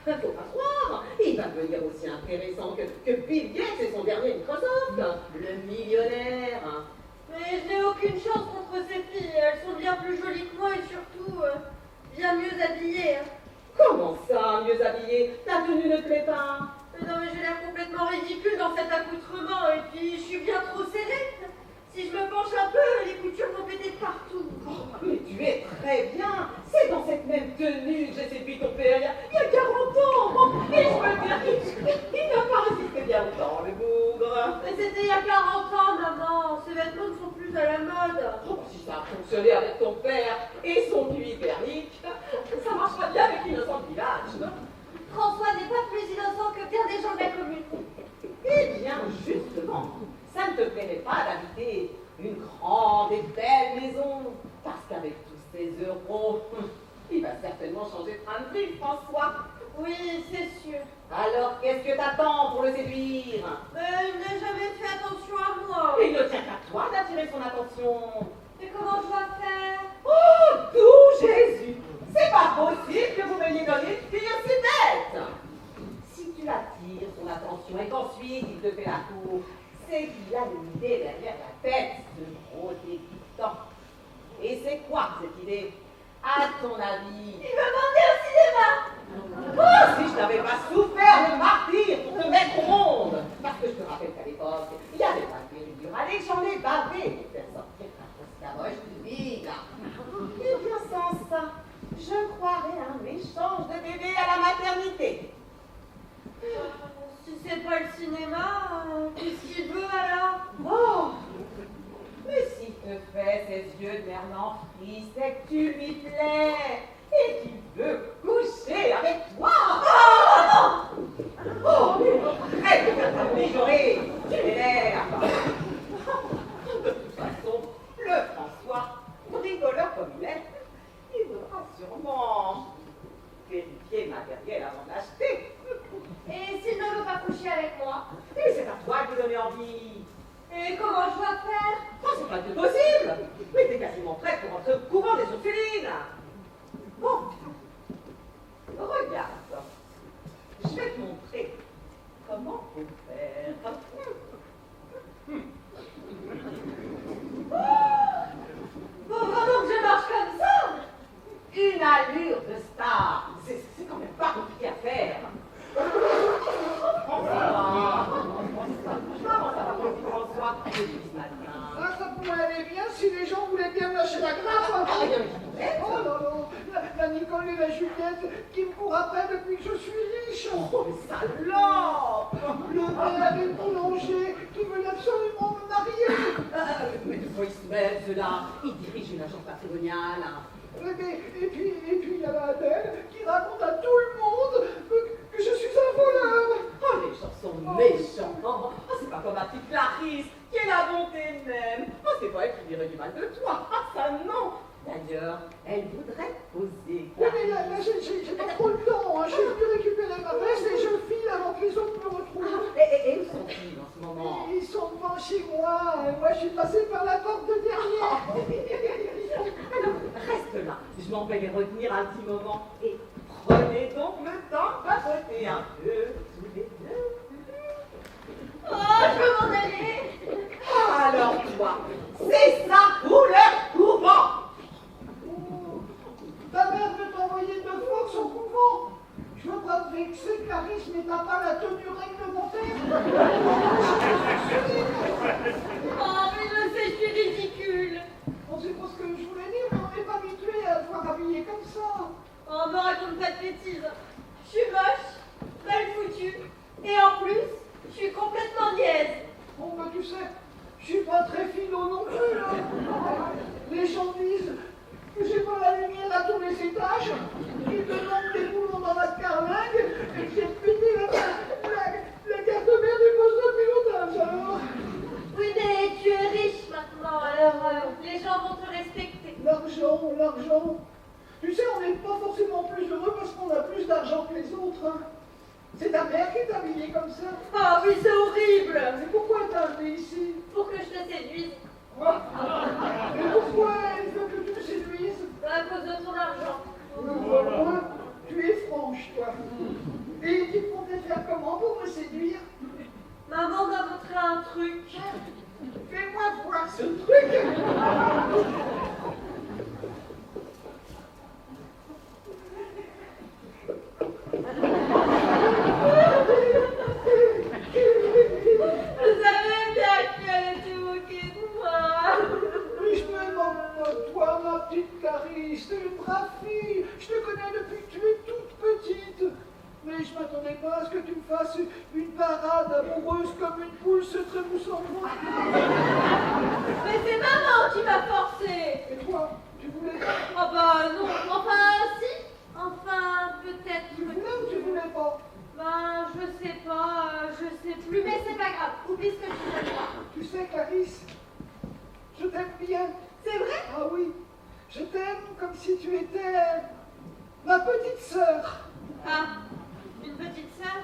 Faut pas croire, il va devenir aussi intéressant que Bill Gates et son dernier Microsoft, le millionnaire. Mais je n'ai aucune chance contre ces filles. Elles sont bien plus jolies que moi et surtout bien mieux habillées. Comment ça, mieux habillé? Ta tenue ne te plaît pas? Mais non, mais j'ai l'air complètement ridicule dans cet accoutrement et puis je suis bien trop serrée. Si je me penche un peu, les coutures vont péter de partout. Oh, mais tu es très bien. C'est dans cette même tenue que j'ai séduit ton père il y a 40 ans. Et je peux dire qu'il n'a pas résisté bien longtemps, le bougre. Mais c'était il y a 40 ans, maman. Ces vêtements ne sont plus à la mode. Oh, si ça a fonctionné avec ton père et son cuit hypernique, ça marchera bien avec l'innocent du village. François n'est pas plus innocent que bien des gens de la commune. Eh bien, justement, ça ne te plairait pas d'habiter une grande et belle maison, parce qu'avec tous ces euros, il va certainement changer de train de vie, François. Oui, c'est sûr. Alors, qu'est-ce que t'attends pour le séduire? Mais il n'a jamais fait attention à moi. Il ne tient qu'à toi d'attirer son attention. Mais comment je dois faire? Oh, tout Jésus! C'est pas possible que vous m'ayez donné une fille aussi bête! Si tu attires son attention et qu'ensuite il te fait la cour, c'est qu'il a une idée derrière la tête de gros débutant. Et c'est quoi cette idée? À ton avis? Il veut m'emmener au cinéma. Oh, si je n'avais pas souffert de martyr pour te mettre au monde! Parce que je te rappelle qu'à l'époque, il n'y avait pas de péridurale et j'en ai bavé pour faire sortir ta grosse caboche du vide. Eh bien, sans ça, je croirais un méchant yeux de Merlan-Fils, c'est que tu lui plais et qu'il veut coucher avec toi. Oh, mais arrête de faire ta mijaurée, tu m'énerves. De toute façon, le François, rigoleur comme il est, il voudra sûrement vérifier le matériel avant d'acheter. Et s'il ne veut pas coucher avec moi? Et c'est à toi de lui donner envie. Et comment je dois faire? Oh, c'est pas tout possible. Mais t'es quasiment prête pour rentrer au couvent des Ursulines. Bon, regarde. Je vais te montrer comment faut faire. Faut vraiment que je marche comme ça? Une allure de star. C'est quand même pas compliqué à faire. Comment ça va, petit François, depuis ce matin? Ah, ça pourrait aller bien si les gens voulaient bien me lâcher la grappe. Oh non, non, la Nicole et la Juliette qui me courent après depuis que je suis riche. Oh, mais salope! Le père et le boulanger qui veulent absolument me marier. Mais de quoi ils se mêlent, ceux-là? Ils dirigent une agence patrimoniale. Et puis il y a la Adèle qui raconte à tout le monde que je suis un voleur. Oh, les gens sont méchants. Oh, c'est pas comme ma petite Clarisse, qui est la bonté même. Oh, c'est pas elle qui dirait du mal de toi. Ah, ça non. D'ailleurs, elle voudrait poser. Oui, mais là j'ai pas trop le temps. Hein. J'ai dû récupérer ma veste et je file avant que les autres me retrouvent. Et où sont-ils en ce moment? Ils sont devant chez moi. Et moi, je suis passée par la porte de derrière. Alors, reste là. Je m'en vais les retenir un petit moment. Et prenez donc le temps de papoter un peu, tous les deux. Oh, je veux m'en aller. Alors, toi, c'est ça pour le couvent. Ta mère veut t'envoyer de force au couvent. Je veux pas te vexer, Clarisse, mais t'as pas la tenue réglementaire. Oh, mais je sais, je suis ridicule. Bon, c'est pas ce que je voulais dire, mais on n'est pas habitué à te voir habillée comme ça. Oh, me raconte pas de bêtises. Je suis moche, mal foutue, et en plus, je suis complètement niaise. Bon, bah tu sais, je suis pas très philo non plus, là. Les gens disent que j'ai pas la lumière à tous les étages, qu'ils me manquent des boulons dans la carlingue, et que j'ai pété la garde-mère du poste de pilotage, alors. Oui, mais tu es riche maintenant, alors les gens vont te respecter. L'argent. Tu sais, on n'est pas forcément plus heureux parce qu'on a plus d'argent que les autres, hein. C'est ta mère qui t'a habillé comme ça. Ah oui, c'est horrible. Mais pourquoi t'as amené ici? Pour que je te séduise, Mais pourquoi elle veut que tu me séduises? à cause de ton argent. Moi, tu es franche, toi. Et tu comptais faire comment pour me séduire? Maman m'a montré un truc. Fais-moi voir ce truc. Vous savez bien qu'elle est tout moquée de moi. Mais je me demande pas de toi, ma petite Clarisse, t'es une brave fille. Je te connais depuis que tu es toute petite. Mais je m'attendais pas à ce que tu me fasses une parade amoureuse comme une poule se trémoussant. Mais c'est maman qui m'a forcé. Et toi, tu voulais pas? Oh bah non, enfin si. Enfin, peut-être. Tu voulais ou tu voulais pas? Ben, je sais plus, mais c'est pas grave. Oublie ce que je disais pas. Tu sais, Clarisse, je t'aime bien. C'est vrai? Ah oui, je t'aime comme si tu étais ma petite sœur. Ah, une petite sœur?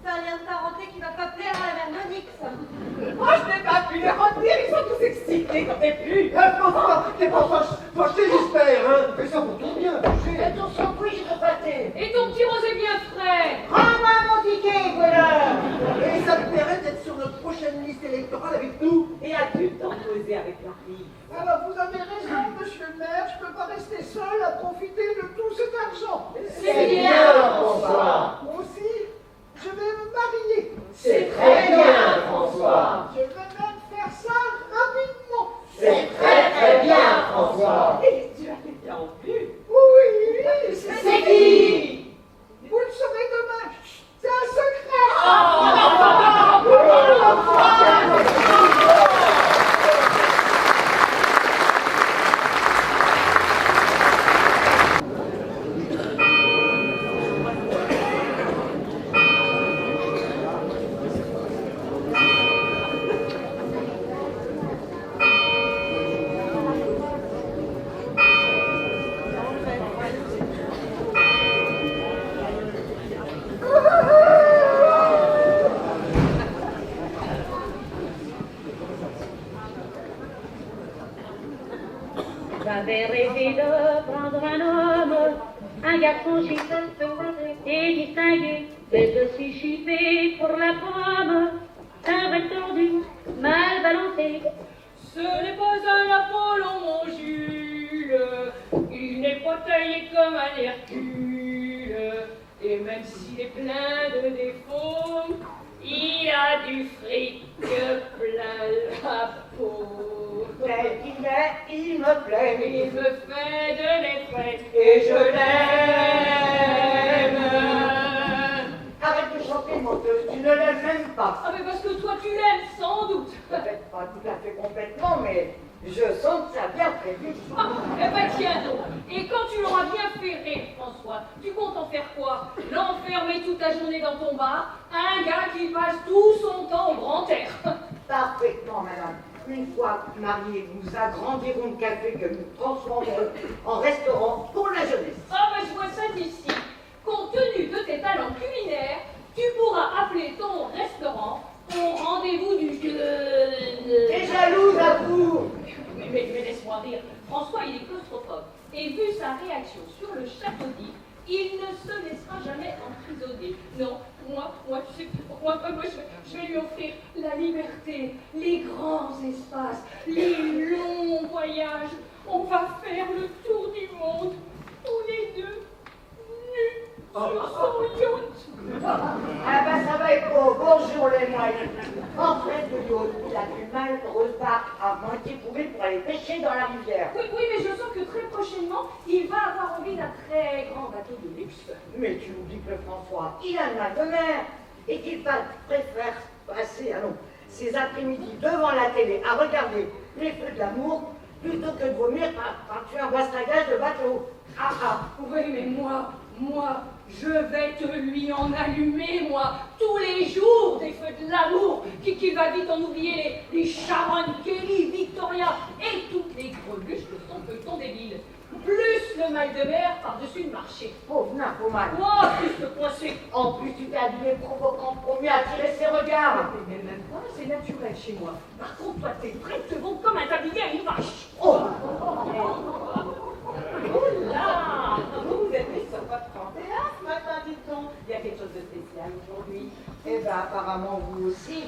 Ça vient de t'inventer qui va pas plaire à la mère Monique, ça. Oh, je n'ai pas pu les retenir, ils sont tous excités quand t'es plus. François, t'es pas fâché, j'espère, hein? Fais ça pour ton bien, fâché. Et ton sandwich de pâté. Et ton petit rosé bien frais. Rends-moi mon ticket, voleur. Et ça me plairait d'être sur notre prochaine liste électorale avec nous. Et as-tu tant causé avec leur fille? Alors, vous avez raison, monsieur le maire, je peux pas rester seul à profiter de tout cet argent. C'est bien, François. Moi aussi, je vais me marier. C'est très bien, François. Je vais même faire ça rapidement. C'est très très bien, François. Et tu as quelqu'un en vue? Oui, C'est qui? vous le saurez demain. Chut, c'est un secret. J'avais rêvé de prendre un homme, un garçon chic et distingué, mais je suis chiffée pour la pomme, un vrai tordu, mal balancé. Ce n'est pas un Apollon, mon Jules, il n'est pas taillé comme un Hercule, et même s'il est plein de défauts, il a du fric plein la peau. Tel qu'il est, il me plaît, Il me fait de l'effet, et je l'aime. Arrête de chanter, menteuse, tu ne l'aimes même pas. Ah mais parce que toi tu l'aimes sans doute. Peut-être pas tout à fait complètement, mais je sens que ça vient très vite. Ah, eh ben tiens donc, et quand tu l'auras bien fait rire, François, tu comptes en faire quoi? L'enfermer toute la journée dans ton bar? Un gars qui passe tout son temps au grand air. Parfaitement, madame. Une fois mariés, nous agrandirons le café que nous transformerons en restaurant pour la jeunesse. Ah ben je vois ça d'ici. Compte tenu de tes talents culinaires, tu pourras appeler ton restaurant ton rendez-vous du... T'es jalouse à vous. Mais laisse-moi rire. François, il est claustrophobe. Et vu sa réaction sur le château d'If, il ne se laissera jamais emprisonner. Non, moi, tu sais, je vais lui offrir la liberté, les grands espaces, les longs voyages. On va faire le tour du monde, tous les deux, nus, sur son yacht. Ah ben ça va être beau. Bonjour les moyens. Entrez de yacht, il a du malheureuse barque à moitié pourrie pour aller pêcher dans la rivière. Oui, mais je sens que très prochainement, il va avoir envie d'un très grand bateau de luxe. Mais tu oublies que le François, il a le mal de mer et qu'il préfère passer ses après-midi devant la télé à regarder les feux de l'amour plutôt que de vomir quand tu as un bastagage de bateau. Oui, mais moi, je vais te lui en allumer, moi, tous les jours des feux de l'amour, qui va vite en oublier les Sharon, Kelly, Victoria et toutes les greluches de son peloton débile. Plus le mal de mer par-dessus le marché. Pauvre nymphoman. Oh, plus te coincer. En plus, tu t'es habillé provocant pour mieux attirer ses regards. Mais même pas, c'est naturel chez moi. Par contre, toi, tes traits te vont comme un tablier à une vache. Oh. Oula, vous êtes mis sur votre 31 ce matin, dit-on. Il y a quelque chose de spécial aujourd'hui. Eh bien, apparemment, vous aussi.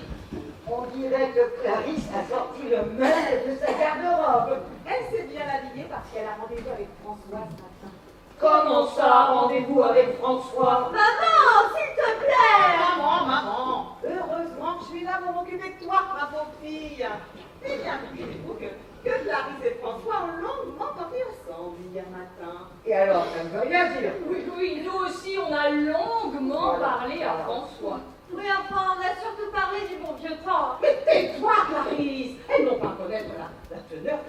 On dirait que Clarisse a sorti le mail de sa garde-robe. Elle s'est bien habillée parce qu'elle a rendez-vous avec François ce matin. Comment ça, rendez-vous avec François? Maman, s'il te plaît! Maman! Heureusement que je suis là pour m'occuper de toi, ma pauvre fille. Eh bien, figurez-vous que Clarisse et François ont longuement parlé ensemble hier matin. Et alors, ça ne veut rien dire. Oui, nous aussi, on a longuement parlé à François. Oui, enfin, on a surtout parlé du bon vieux temps. Mais tais-toi, Clarisse! Elles n'ont pas connaître la teneur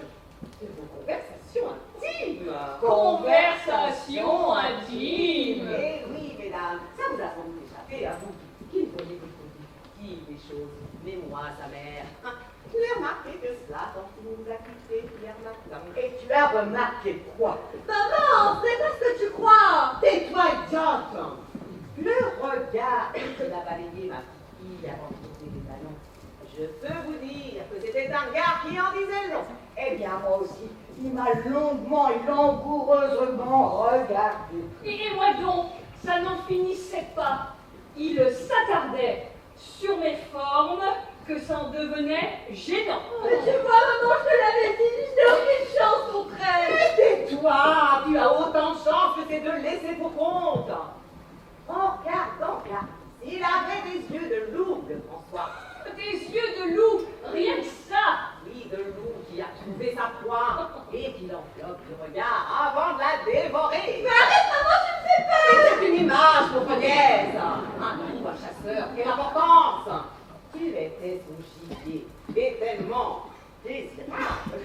de vos conversations intimes. Conversation intime. Eh oui, mesdames, ça vous a sans doute échappé à vous qui ne voyez que des choses. Mais moi, sa mère, j'ai remarqué que cela quand il nous a quittés hier matin. Et tu as remarqué quoi? Maman, c'est pas ce que tu crois. Tais-toi, idiote! Le regard qu'il a balayé ma petite fille avant de poser les ballons. Je peux vous dire que c'était un regard qui en disait long. Eh bien, moi aussi, il m'a longuement et langoureusement regardé. Et moi donc, ça n'en finissait pas. Il s'attardait sur mes formes que ça en devenait gênant. Mais tu vois, maman, je te l'avais dit, je n'ai aucune chance contre elle. Mais tais-toi, tu as autant de chance que c'est de le laisser pour compte. En regardant là, il avait des yeux de loup, le François. Des yeux de loup, rien que ça. Oui, de loup qui a trouvé sa proie et qui l'enveloppe du regard avant de la dévorer. Mais arrête, maman, je ne sais pas. C'est une image, pauvre nièce. Un loup, un chasseur, quelle importance. Il était son gibier et tellement désirable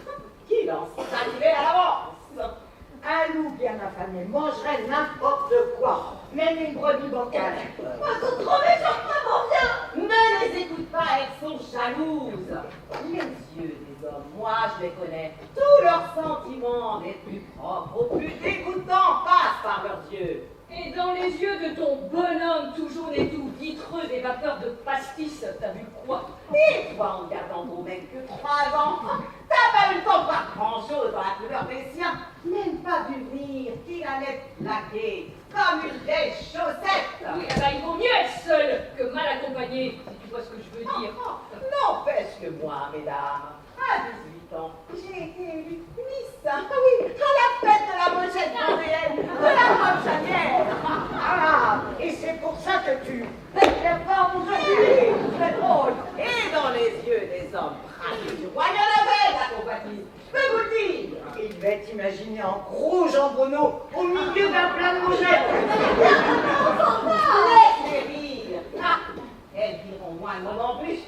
qu'il en saluait à l'avance. Un loup bien affamé mangerait n'importe quoi, même une brebis bancale. Moi, ils sont trop méchants, maman, viens. Ne les écoute pas, elles sont jalouses. Les yeux des hommes, moi je les connais. Tous leurs sentiments, les plus propres aux plus dégoûtants, passent par leurs yeux. Et dans les yeux de ton bonhomme, toujours les doux vitreux des vapeurs de pastis, t'as vu quoi? Et toi, en gardant ton mec que 3 ans, t'as pas eu le temps de voir grand-chose dans la couleur des cieux. planète plaquée, comme une vieille chaussette. Oui, eh ben, il vaut mieux être seul que mal accompagné, si tu vois ce que je veux dire. N'empêche que moi, mesdames, à 18 ans, j'ai été élue Miss, oui, à la fête de la Mochette vendéenne, de la Mochanière. Ah, et c'est pour ça que tu fais forme aujourd'hui, très drôle, et dans les yeux des hommes pratiques du roi, il y en avait de la compagnie. Je peux vous le dire, il devait t'imaginer en gros jambonneau au milieu d'un plat de mochettes. Laisse-les rire. Ah, elles diront moins un moment en plus.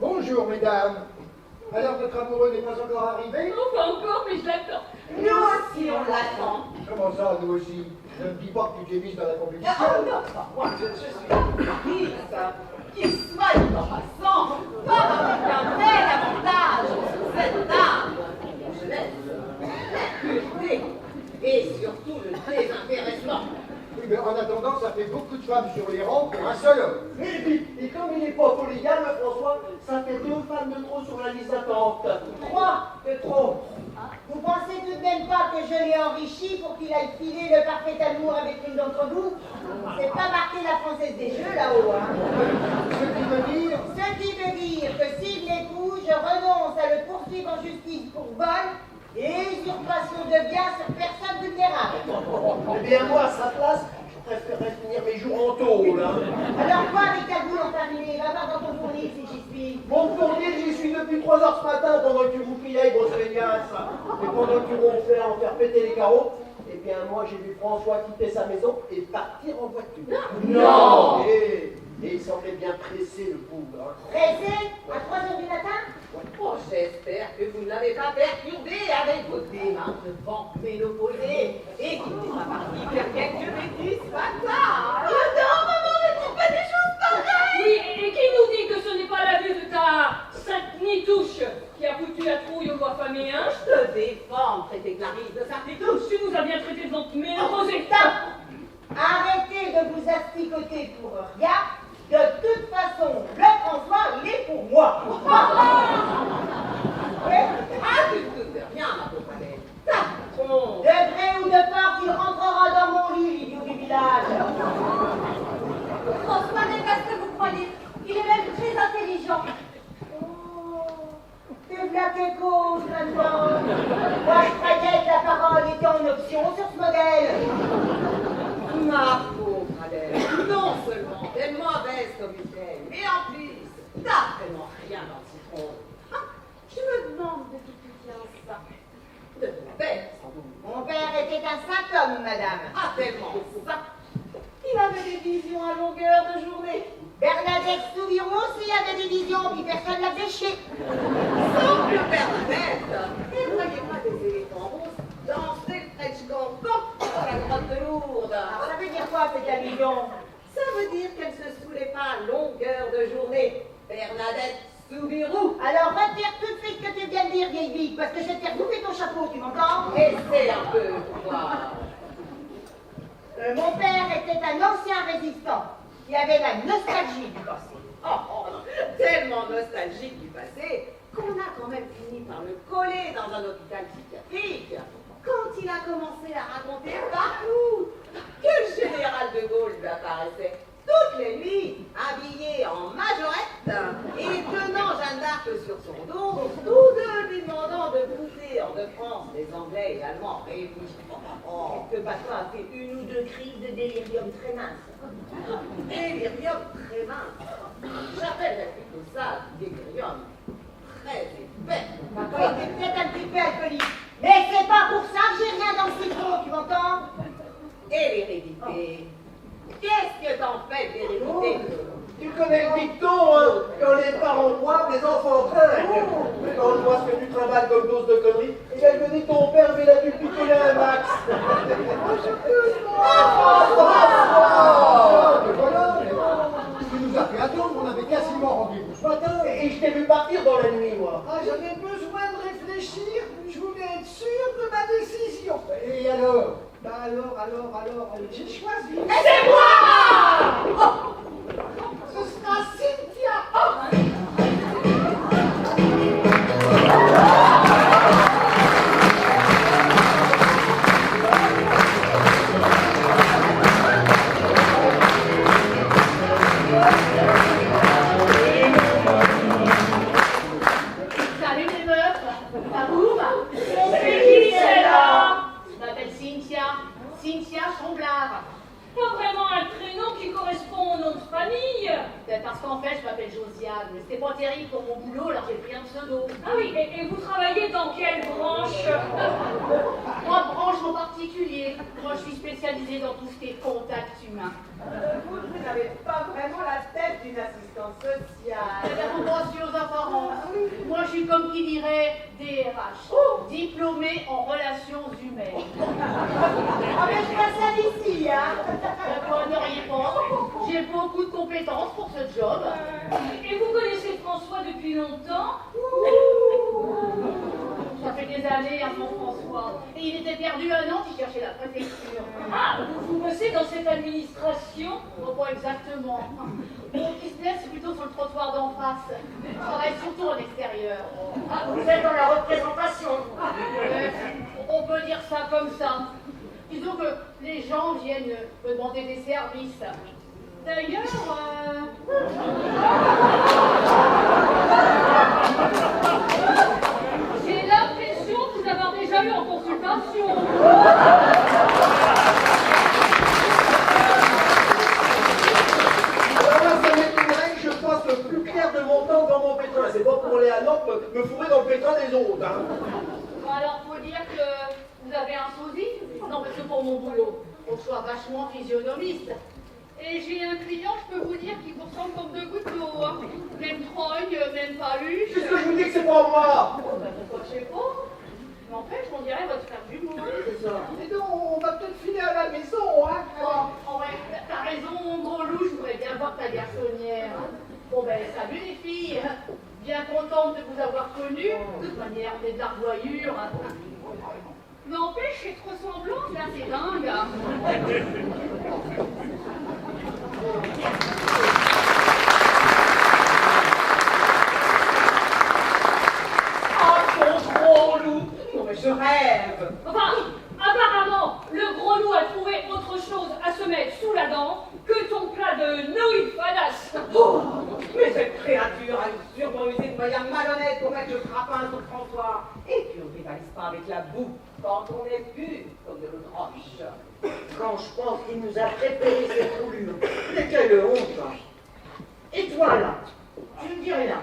Bonjour, mesdames. Alors, votre amoureux n'est pas encore arrivé? Non, pas encore, mais je l'attends. Nous aussi, on l'attend. Comment ça, nous aussi? Je ne dis pas que tu t'es mise dans la compétition. Ah non, moi, je suis prise, qui soit dit en passant, pas avec un bel avantage, cette dame, la jeunesse, la pureté, et surtout le désintéressement. Oui, mais en attendant, ça fait beaucoup de femmes sur les rangs pour un seul homme. Et comme il n'est pas polygame, François, ça fait 2 femmes de trop sur la liste d'attente. 3 de trop. Vous pensez tout de même pas que je l'ai enrichi pour qu'il aille filer le parfait amour avec l'une d'entre vous? C'est pas marqué la Française des Jeux là-haut, hein? Ce qui veut dire que s'il l'épouse, je renonce à le poursuivre en justice pour vol et usurpation de biens sur personne vulnérable. Eh bien, moi, à sa place, je préférerais finir mes jours en tôle. Alors quoi avec ta boule en terminé? Va voir dans ton fournil si j'y suis. Mon fournil, j'y suis depuis 3 heures ce matin pendant que tu vous filailles vos feignasses. Et pendant que tu ronflais à en faire péter les carreaux, eh bien, moi, j'ai vu François quitter sa maison et partir en voiture. Non. Et il semblait bien pressé, le pauvre. Pressé? À 3 heures du matin? Oh, j'espère que vous ne l'avez pas perturbé avec vos démarches de vente ménopausée et qu'il n'est pas parti faire quelques bêtises fatales. Oh non, maman, ne dis pas des choses pareilles! Oui, et qui nous dit que ce n'est pas la vue de ta sainte nitouche qui a foutu la trouille aux voix famées, hein? Je te défends, traiter Clarisse de sainte nitouche. Tu nous as bien traité de vente ménopausée. Stop! Arrêtez de vous asticoter pour rien. De toute façon, le François, il est pour moi. Ah, tu ne te fais rien, ma pauvre Adèle. De gré ou de force, il rentrera dans mon lit, l'idiot du village. François n'est pas ce que vous croyez. Il est même très intelligent. C'est blagué cause maintenant. Moi, je croyais que la parole était en option sur ce modèle. Ma pauvre Adèle, non seulement t'es mauvaise comédienne, mais en plus, t'as vraiment rien dans le citron. Je me demande de qui tu tiens ça. De ton père, sans doute. Mon père était un saint homme, madame. Ah, tellement saint. Il avait des visions à longueur de journée. Bernadette Soubirou aussi avait des visions, puis personne l'a fait chier. Sauf que Bernadette, ne voyez pas des éléphants roses danser French Canton dans la grotte de Lourdes. Ça veut dire quoi, cette allusion? Ça veut dire qu'elle se saoulait pas à longueur de journée. Bernadette Soubirou. Alors retire tout de suite ce que tu viens de dire, vieille bille, parce que je vais te faire bouffer ton chapeau, tu m'entends? Essaie un peu, pour voir. Mon père était un ancien résistant qui avait la nostalgie du passé. Oh, tellement nostalgique du passé qu'on a quand même fini par le coller dans un hôpital psychiatrique. Quand il a commencé à raconter partout que le général de Gaulle lui apparaissait toutes les nuits, habillé en majorette et tenant Jeanne d'Arc sur son dos, tous deux lui demandant de pousser hors de France les Anglais et Allemands réunis. Oh, que Baton a fait 1 ou 2 crises de délirium très mince. Délirium très mince. J'appellerais plutôt ça délirium très épais. Baton était peut-être un petit peu alcoolique, mais c'est pas pour ça que j'ai rien dans le citron, tu m'entends? Et l'hérédité. Qu'est-ce que t'en fais de l'hérédité? Tu connais le dicton, hein? Quand les parents boivent, les enfants trinquent. Quand je vois ce que tu travailles comme dose de conneries, et bien je me dis que ton père avait la dû picoler un max. Voilà, tu nous as fait attendre, on avait quasiment rendez-vous ce matin. Et je t'ai vu partir dans la nuit, moi. Ah, j'avais besoin de réfléchir, je voulais être sûr de ma décision. Et alors? Bah alors, j'ai choisi. C'est moi! Ce sera Cynthia. pseudo. Ah oui, et vous travaillez dans quelle branche? Moi, branche en particulier. Moi, je suis spécialisée dans tout ce qui est contact humain. Vous n'avez pas vraiment la tête d'une assistante sociale. C'est-à-dire qu'on pense aux apparences. Moi, je suis comme qui dirait DRH, diplômée en relations humaines. Ah mais je passe ça d'ici, hein. D'accord, ne riez pas. J'ai beaucoup de compétences pour ce job. Et vous connaissez François depuis longtemps? Ça fait des années, hein, mon François. Et il était perdu un an, il cherchait la préfecture. Ah, vous bossez dans cette administration? Non, pas exactement. Mon business, c'est plutôt sur le trottoir d'en face. Je travaille surtout en extérieur. Ah, vous êtes dans la représentation. On peut dire ça comme ça. Disons que les gens viennent me demander des services. D'ailleurs, J'ai l'impression de vous avoir déjà eu en consultation. Alors là, ça m'étonnerait que je passe le plus clair de mon temps dans mon pétrin. C'est pas pour aller à Nantes me fourrer dans le pétrin des autres. Hein. bon, alors faut dire que vous avez un sosie? Non, parce que pour mon boulot, faut que je sois vachement physionomiste. Et j'ai un client, je peux vous dire, qui vous ressemble comme deux gouttes d'eau. Hein. Même trogne, même paluche. Qu'est-ce que je vous dis que c'est pas moi? Pourquoi je sais pas? N'empêche, on dirait votre frère jumeau. C'est ça. Et donc, on va peut-être filer à la maison, hein. Oh ouais, t'as raison, mon gros loup, je voudrais bien voir ta garçonnière. Bon ben, salut les filles. Bien contente de vous avoir connues. De toute manière, on est de l'ardoyure. N'empêche, cette ressemblance, là, c'est dingue. Hein. Oh, ton gros loup. Non mais je rêve. Enfin, apparemment, le gros loup a trouvé autre chose à se mettre sous la dent que ton plat de nouilles fadas. Oh, mais cette créature a sûrement usé de manière malhonnête pour mettre le crapin sur François. Et puis on ne rivalise pas avec la boue quand on est pur comme de l'eau de roche. Quand je pense qu'il nous a préparé cette roulure. Mais quelle honte, hein. Et toi, là, tu ne dis rien.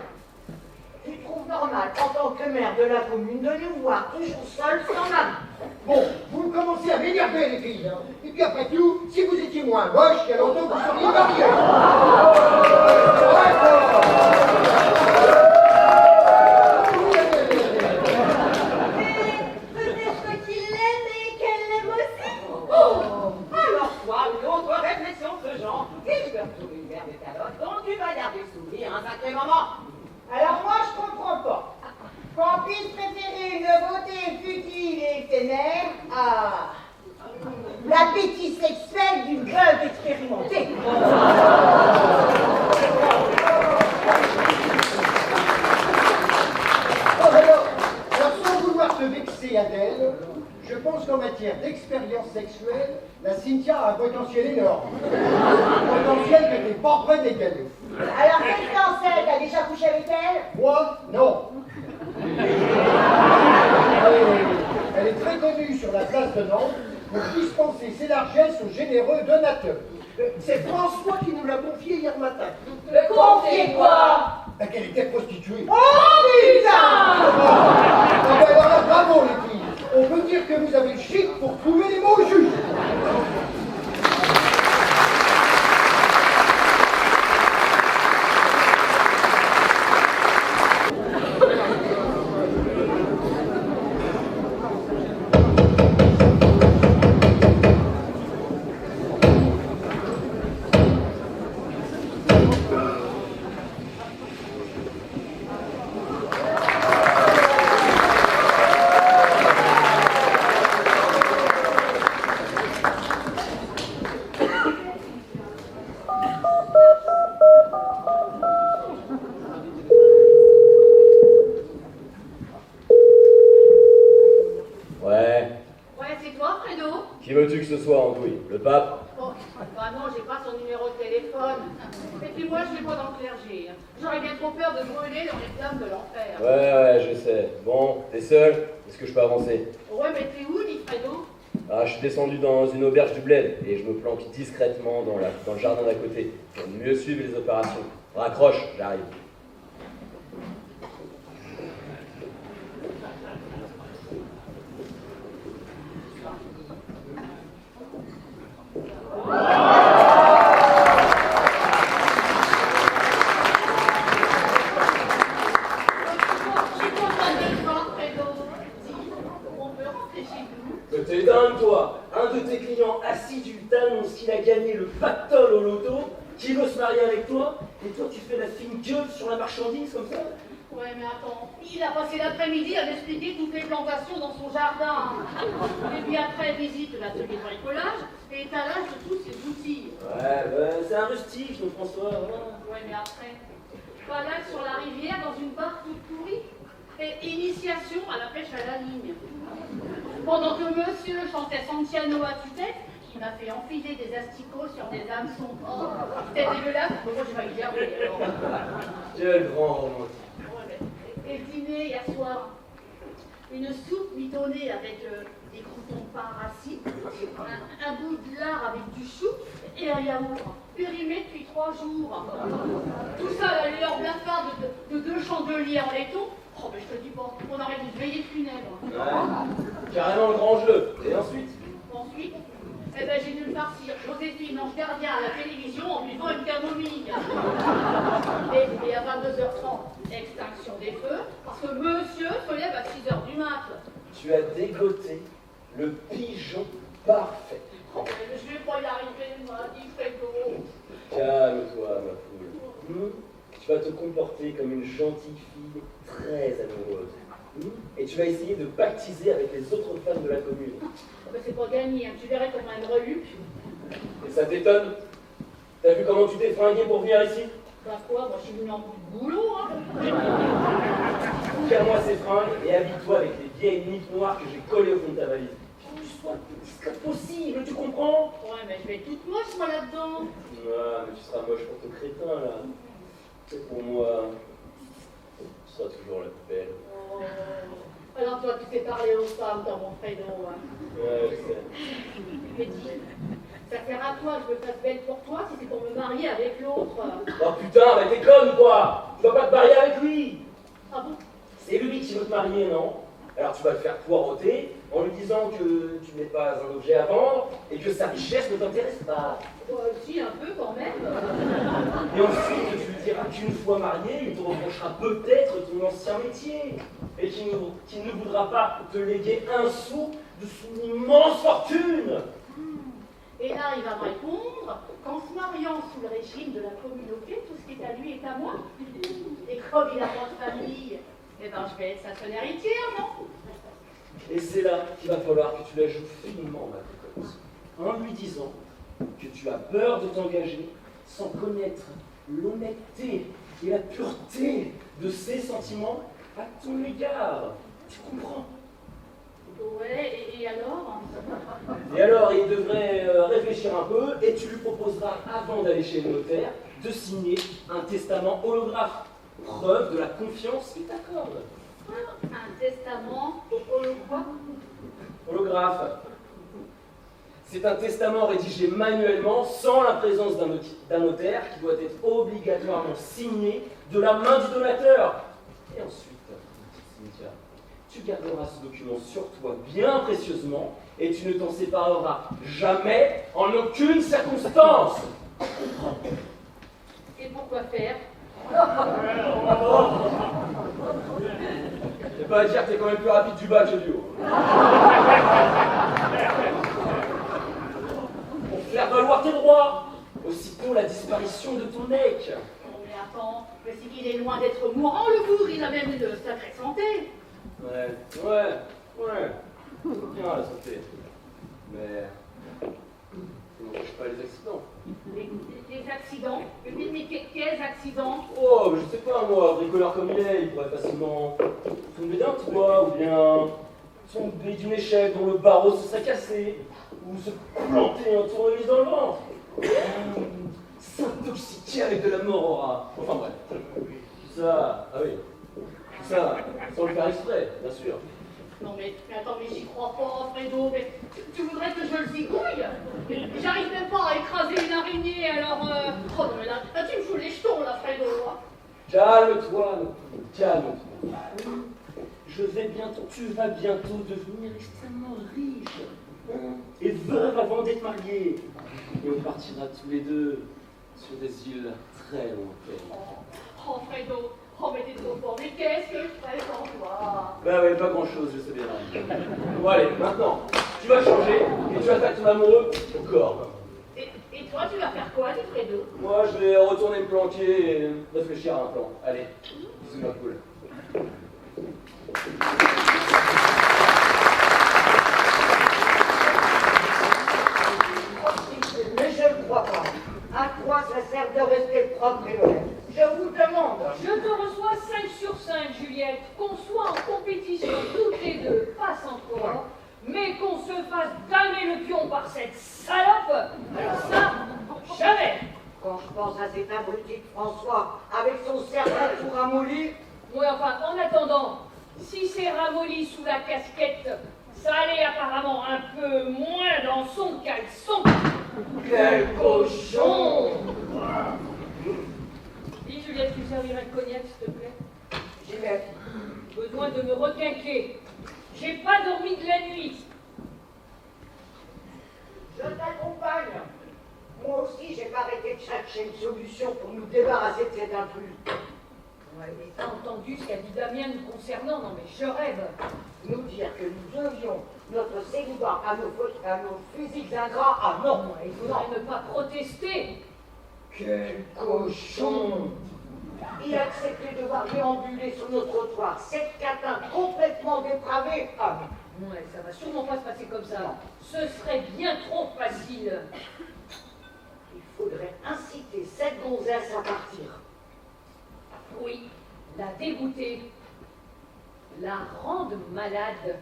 Tu trouves normal, en tant que maire de la commune, de nous voir toujours seuls, sans âme. Bon, vous commencez à m'énerver, les filles. Hein. Et puis après tout, si vous étiez moins moche, il y a longtemps que vous seriez mariés. Peut-être qu'il l'aime et qu'elle l'aime aussi. Oh, alors toi, une autre réflexion de ce genre, et je vais retrouver une paire de calottes dont tu vas garder le souvenir un sacré moment. Alors moi, je comprends pas. Qu'on puisse préférer une beauté futile et éphémère à l'appétit sexuel d'une veuve expérimentée. Alors, sans vouloir te vexer, Adèle, je pense qu'en matière d'expérience sexuelle, la Cynthia a un potentiel énorme. Un potentiel que t'es pas prêt d'égaler. Alors, quelle cancelle, t'as déjà couché avec elle? Moi, non. Elle est très connue sur la place de Nantes pour dispenser ses largesses aux généreux donateurs. C'est François qui nous l'a confié hier matin. Confiez quoi? Qu'elle était prostituée. Oh putain! Ah ben alors là, bravo les filles. On peut dire que vous avez le chic pour trouver les mots justes. Qui veux-tu que ce soit, Andouille? Le pape? Oh, bah non, j'ai pas son numéro de téléphone. Et puis moi, je suis pas dans le clergé. J'aurais bien trop peur de brûler dans les flammes de l'enfer. Ouais, je sais. Bon, t'es seul? Est-ce que je peux avancer? Ouais, mais t'es où, dit Fredo? Ah, je suis descendu dans une auberge du bled et je me planque discrètement dans le jardin d'à côté pour mieux suivre les opérations. Raccroche, j'arrive. suis contente de toi, Fredo. Dis, on peut rentrer chez nous. T'es dingue, toi. Un de tes clients assidus t'annonce qu'il a gagné le pactole au loto, qu'il veut se marier avec toi, et toi tu fais la fine gueule sur la marchandise comme ça? Ouais, mais attends, il a passé l'après-midi à m'expliquer toutes les plantations dans son jardin. Et puis après, visite l'atelier de bricolage et étalage de tous ses outils. Ouais, c'est un rustique, donc François. Ouais, mais après, balade sur la rivière dans une barque toute pourrie et initiation à la pêche à la ligne. Pendant que monsieur chantait Santiano à tue-tête, il m'a fait enfiler des asticots sur des hameçons. Oh, c'était dégueulasse, mais moi j'ai failli gerber alors. Quel grand romantique. Et le dîner hier soir, une soupe mitonnée avec des croutons de pain rassis, un bout de lard avec du chou et un yaourt, périmé depuis 3 jours. Tout ça à la lueur blafarde de 2 chandeliers en laiton. Oh, mais je te dis pas, on aurait dû se veiller de funèbre. Ouais, carrément le grand jeu. Et ensuite? Ensuite, eh ben, j'ai dû le farcir Joséphine Ange Gardien à la télévision en buvant une camomille. Et à 22h30, extinction des feux, parce que monsieur se lève à 6h du mat. Tu as dégoté le pigeon parfait. Oh, mais je vais pas y arriver, moi, dit Fredo. Calme-toi, ma poule. Tu vas te comporter comme une gentille fille très amoureuse. Et tu vas essayer de baptiser avec les autres femmes de la commune. Mais c'est pas gagné, hein. Tu verrais comme un greluc. Et ça t'étonne? T'as vu comment tu t'es fringué pour venir ici? Bah quoi, moi je suis venu en bout de boulot, hein. Tire-moi ces fringues et habille-toi avec les vieilles nippes noires que j'ai collées au fond de ta valise. Que tu sois le plus discrète possible, tu comprends? Ouais, mais je vais être toute moche, moi, là-dedans. Ouais, mais tu seras moche pour ton crétin, là. C'est pour moi, tu seras toujours la plus belle. Oh. Alors toi, tu sais parler aux femmes dans mon Fredo, hein. Ouais, je sais. Mais dis, ça sert à quoi que je me fasse belle pour toi si c'est pour me marier avec l'autre? Oh putain, mais t'es conne ou quoi? Tu vas pas te marier avec lui? Ah bon? C'est lui qui veut te marier, non? Alors tu vas le faire poireauter en lui disant que tu n'es pas un objet à vendre et que sa richesse ne t'intéresse pas. Si, un peu quand même. Et ensuite, tu lui diras qu'une fois marié, il te reprochera peut-être ton ancien métier et qu'il ne voudra pas te léguer un sou de son immense fortune. Et là, il va me répondre qu'en se mariant sous le régime de la communauté, tout ce qui est à lui est à moi. Et comme il n'a pas de famille, eh ben, je vais être sa seule héritière, non? Et c'est là qu'il va falloir que tu la joues finement, ma cocotte, en lui disant que tu as peur de t'engager sans connaître l'honnêteté et la pureté de ses sentiments à ton égard. Tu comprends? Ouais, et alors? Et alors, il devrait réfléchir un peu et tu lui proposeras, avant d'aller chez le notaire, de signer un testament holographe, preuve de la confiance qu'il t'accorde. Un testament Holographe. C'est un testament rédigé manuellement, sans la présence d'un notaire, qui doit être obligatoirement signé de la main du donateur. Et ensuite, Cynthia, tu garderas ce document sur toi bien précieusement et tu ne t'en sépareras jamais en aucune circonstance. Et pourquoi faire? C'est pas à dire que t'es quand même plus rapide du bas que du haut. Pour faire valoir tes droits, aussitôt la disparition de ton mec. Non mais attends, mais c'est qu'il est loin d'être mourant le bourg, il a même une sacrée santé. Ouais. Bien la santé. Mais ça n'empêche pas les accidents. Les accidents? Mais quels accidents? Oh, je sais pas moi, bricoleur comme il pourrait facilement tomber d'un toit, ou bien tomber d'une échelle dont le barreau se serait cassé, ou se planter un tournevis dans le ventre, s'intoxiquer avec de la morora. Enfin bref, tout ça, ah oui, tout ça, sans le faire exprès, bien sûr. Non mais attends, mais j'y crois pas, Fredo, mais tu voudrais que je le zigouille? J'arrive même pas à écraser une araignée, alors Oh non mais là tu me joues les jetons là, Fredo. Calme-toi, calme-toi. Tu vas bientôt devenir extrêmement riche, et veuve avant d'être mariée. Et on partira tous les deux sur des îles très lointaines. Oh Fredo, Oh, mais t'es trop fort, mais qu'est-ce que je ferais sans toi? Bah ouais, pas grand-chose, je sais bien. Bon allez, maintenant, tu vas changer et tu attaques ton amoureux au corps. Et toi, tu vas faire quoi, tu ferais deux? Moi, je vais retourner me planquer et réfléchir à un plan. Allez, bisous ma poule. Mais je ne crois pas. À quoi ça sert de rester propre et honnête? Je vous demande. Je te reçois 5 sur 5, Juliette. Qu'on soit en compétition toutes les deux, passe encore. Mais qu'on se fasse damer le pion par cette salope, alors ça, jamais. Quand je pense à cet abruti de François, avec son cerveau tout ramolli. Oui, enfin, en attendant, si c'est ramolli sous la casquette, ça allait apparemment un peu moins dans son caleçon. Quel cochon! Dis, Juliette, tu servirais de cognac, s'il te plaît? J'y vais. Besoin de me requinquer. J'ai pas dormi de la nuit. Je t'accompagne. Moi aussi, j'ai pas arrêté de chercher une solution pour nous débarrasser de cet intrus. Ouais, mais t'as entendu ce qu'a dit Damien nous concernant? Non, mais je rêve. Nous dire que nous devions notre célibat à nos physiques ingrats. Ah non, Il faudrait ne pas protester. Quel cochon! Il a accepté de devoir déambuler sur nos trottoirs. Cette catin complètement dépravée. Ah non. Ouais, ça va sûrement pas se passer comme ça. Ce serait bien trop facile. Il faudrait inciter cette gonzesse à partir. Oui, la dégoûter. La rendre malade.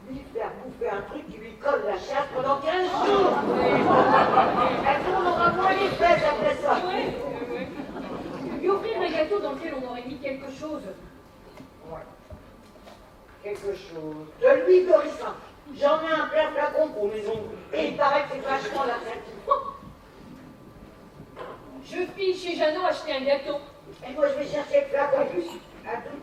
Lui faire bouffer un truc qui lui colle la chair pendant 15 jours. Elle tournera moins les fesses après ça. Ouais. Lui offrir un gâteau dans lequel on aurait mis quelque chose. Ouais. Quelque chose. De l'huile de ricin. J'en ai un plein flacon pour mes ongles. Et il paraît que c'est vachement laxatif. Je file chez Jeannot acheter un gâteau. Et moi, je vais chercher le flacon. À tout.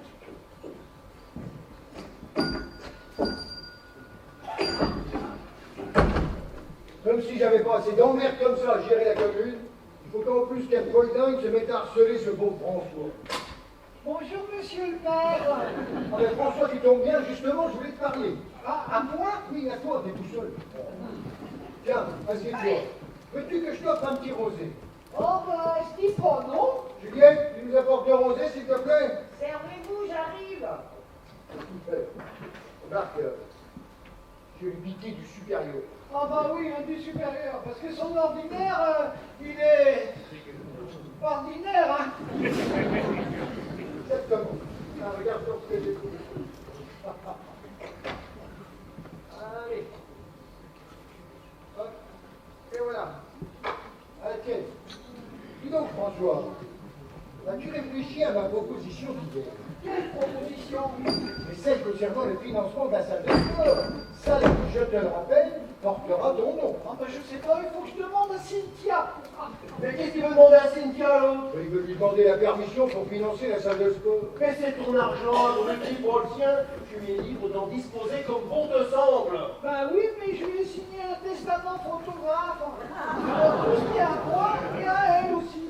Comme si j'avais pas assez d'emmerde comme ça à gérer la commune, il faut qu'en plus qu'un poil dingue se mette à harceler ce beau François. Bonjour, monsieur le maire. Ah ben François, tu tombes bien, justement, je voulais te parler. Ah, à moi? Oui, à toi, t'es tout seul. Tiens, assieds-toi. Veux-tu que je t'offre un petit rosé? Oh, ben, je dis pas non. Juliette, tu nous apportes le rosé, s'il te plaît? Servez-vous, j'arrive. Remarque, j'ai une pitié du supérieur. Ah, bah oui, un du supérieur, parce que son ordinaire, il est ordinaire, hein. Exactement. Ah, regarde sur ce que j'ai trouvé. Allez. Hop. Et voilà. Allez, tiens. Dis donc, François, as-tu réfléchi à ma proposition d'hier? Quelle proposition? Mais celle concernant le financement de la salle de sport. Ça, je te le rappelle, portera ton nom. Ah, ben, je sais pas, il faut que je demande à Cynthia. Ah, Mais qu'est-ce qu'il veut demander à Cynthia, l'autre? Il veut lui demander la permission pour financer la salle de sport. Mais c'est ton argent, ton équipe pour le sien. Tu es libre d'en disposer comme bon te semble. ben oui, mais je lui ai signé un testament photographe. Alors, tout ce qui est à moi et à elle aussi.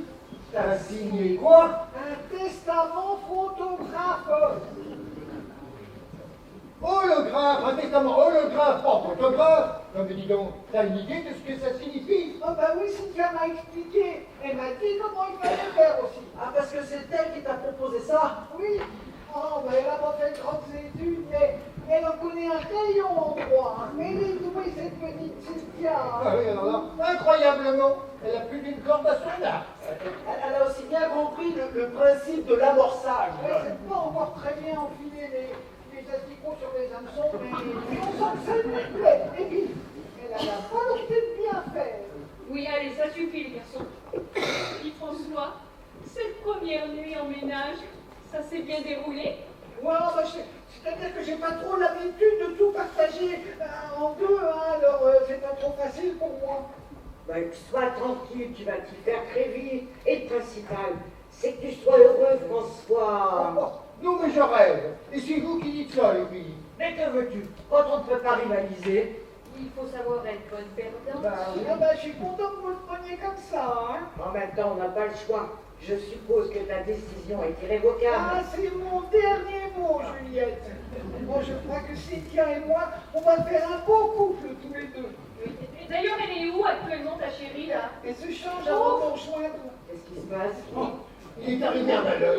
T'as signé quoi? Un testament photographe. Holographe, un testament holographe, pas photographe. Non mais dis donc, t'as une idée de ce que ça signifie? Ah ben oui, Cynthia m'a expliqué. Elle m'a dit comment il fallait faire aussi. Ah, parce que c'est elle qui t'a proposé ça? Oui. Oh, ben elle a pas fait de grandes études, mais elle en connaît un rayon en droit. Hein. Elle est douée, cette petite Cynthia. Ah oui, alors là, incroyablement, elle a plus d'une corde à son arc. Elle a aussi bien compris le principe de l'amorçage. Elle sait pas encore très bien enfiler les asticots sur les hameçons, mais on sent que ça lui plaît. Et puis, elle a la volonté de bien faire. Oui, allez, ça suffit, les garçons. Dis, François, cette première nuit en ménage, ça s'est bien déroulé? Ouais, ben, c'est-à-dire que j'ai pas trop l'habitude de tout partager en deux, hein, alors c'est pas trop facile pour moi. Ben, sois tranquille, tu vas t'y faire très vite. Et le principal, c'est que tu sois heureux, François. Oh, non mais je rêve. Et c'est vous qui dites ça, les filles. Mais que veux-tu? Quand on ne peut pas rivaliser, Il faut savoir être bonne perdante. Je suis content que vous le preniez comme ça, hein. En même temps, on n'a pas le choix. Je suppose que ta décision est irrévocable. Ah, c'est mon dernier mot, Juliette. Bon, je crois que Cynthia et moi, on va faire un beau couple tous les deux. Et d'ailleurs, elle est où actuellement, ta chérie, là? Et se change avant de rejoindre. Qu'est-ce qui se passe? Il est arrivé un malheur.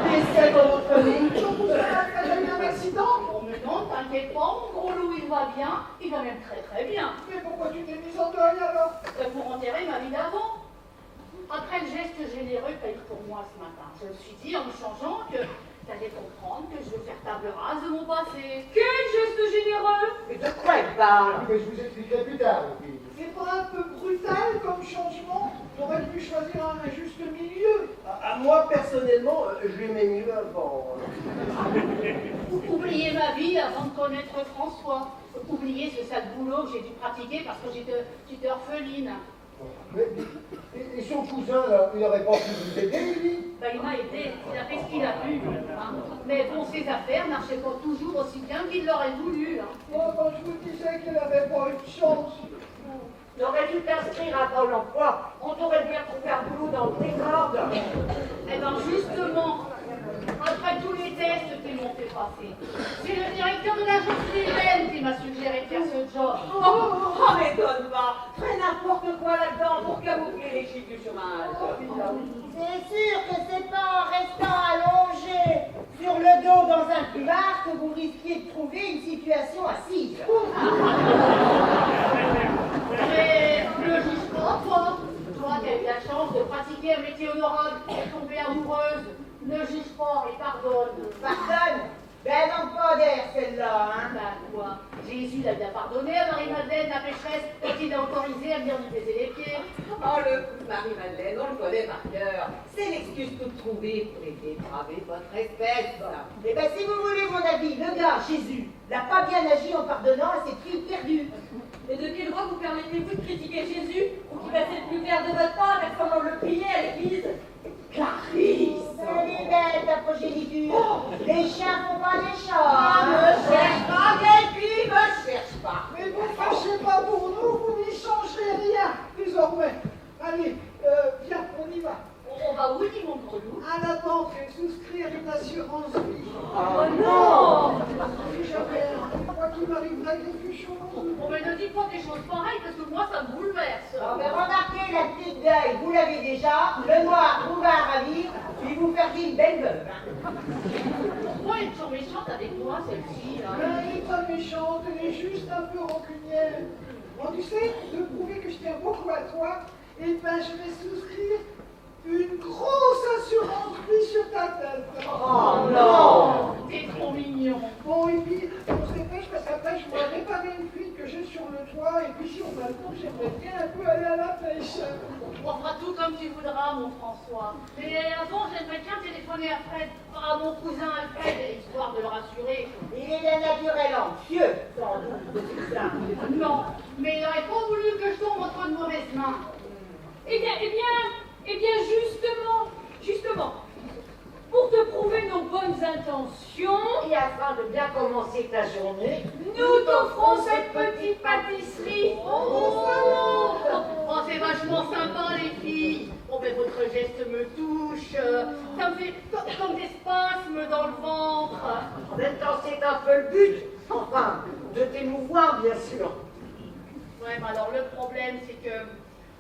Décès dans notre famille. Vous avez eu un accident? Oh, mais non, t'inquiète pas, mon gros loup, il va bien. Il va même très très bien. Mais pourquoi tu t'es mise en deuil alors? Pour enterrer ma vie d'avant. Après le geste généreux que tu as eu pour moi ce matin, je me suis dit en me changeant que tu allais comprendre que je veux faire table rase de mon passé. Quel geste généreux! Mais de quoi elle parle? Mais je vous expliquerai plus tard, les filles. C'est pas un peu brutal comme changement? On aurait pu choisir un juste milieu. À moi, personnellement, je l'aimais mieux avant. Oubliez ma vie avant de connaître François. Oubliez ce sale boulot que j'ai dû pratiquer parce que j'étais orpheline. Et son cousin, là, il n'aurait pas pu vous aider, lui? Il m'a aidé, il a fait ce qu'il a pu. Hein. Mais bon, ses affaires marchaient pas toujours aussi bien qu'il l'aurait voulu. Hein. Quand je vous disais qu'elle n'avait pas eu de chance. T'aurais dû t'inscrire à Pôle emploi. On t'aurait bien trouvé un boulot dans tes cordes. Eh bien, justement, après tous les tests qu'ils m'ont fait passer, c'est le directeur de l'agence lui-même qui m'a suggéré de faire ce job. Oh, mais donne pas. Fais n'importe quoi là-dedans pour camoufler les chiffres du chômage. C'est sûr que c'est pas en restant allongé sur le dos dans un couloir que vous risquiez de trouver une situation assise. Mais ne juge pas, toi. Toi qui as eu la chance de pratiquer un métier honorable et tomber amoureuse, ne juge pas et pardonne. Pardonne? Ben elle manque pas d'air celle-là, hein. Quoi? Jésus l'a bien pardonné à Marie-Madeleine, la pécheresse, quand il a autorisé à venir lui baiser les pieds. Oh, le coup de Marie-Madeleine, on le connaît par cœur. C'est l'excuse toute trouvée pour dépraver votre espèce. Eh ben si vous voulez mon avis, le gars, Jésus, n'a pas bien agi en pardonnant à cette fille perdue. Et de quel droit vous permettez-vous de critiquer Jésus pour qu'il va être plus clair de votre part et comment le prier à l'église? Clarisse! Elle est belle ta progéniture. Les chiens font pas les chats. Ah, me cherche pas, Gaëpi, me cherche pas. Mais vous fâchez pas pour nous, vous n'y changerez rien désormais. Allez, viens, on y va. On va où, dit mon gros loup? À la banque, souscrire une assurance vie. Oh non! Si jamais, quoi qu'il m'arriverait quelque chose. On ne dit pas des choses pareilles parce que moi ça me bouleverse. Oh, mais remarquez la petite deuil, vous l'avez déjà. Le noir vous va à ravir, puis vous faire une belle veuve. Pourquoi elle est toujours méchante avec moi, celle-ci? Elle n'est pas méchante, elle est juste un peu rancunière. Bon, tu sais, de prouver que je tiens beaucoup à toi, eh ben je vais souscrire une grosse assurance vie sur ta tête. Oh non! T'es trop mignon. Bon, et puis, on se dépêche parce qu'après, je dois réparer une fuite que j'ai sur le toit, et puis sur le balcon, j'aimerais bien un peu aller à la pêche. On fera tout comme tu voudras, mon François. Mais avant, j'aimerais bien téléphoner à mon cousin Alfred, histoire de le rassurer. Il est d'un naturel anxieux, sans doute, c'est ça. Non, mais il n'aurait pas voulu que je tombe entre de mauvaises mains. Eh bien, justement, pour te prouver nos bonnes intentions, Et afin de bien commencer ta journée, nous t'offrons cette petite pâtisserie. Oh, c'est vachement sympa, les filles. Oh, mais votre geste me touche. Ça me fait comme des spasmes dans le ventre. en même temps, c'est un peu le but. Enfin, de t'émouvoir, bien sûr. Ouais, mais alors le problème, c'est que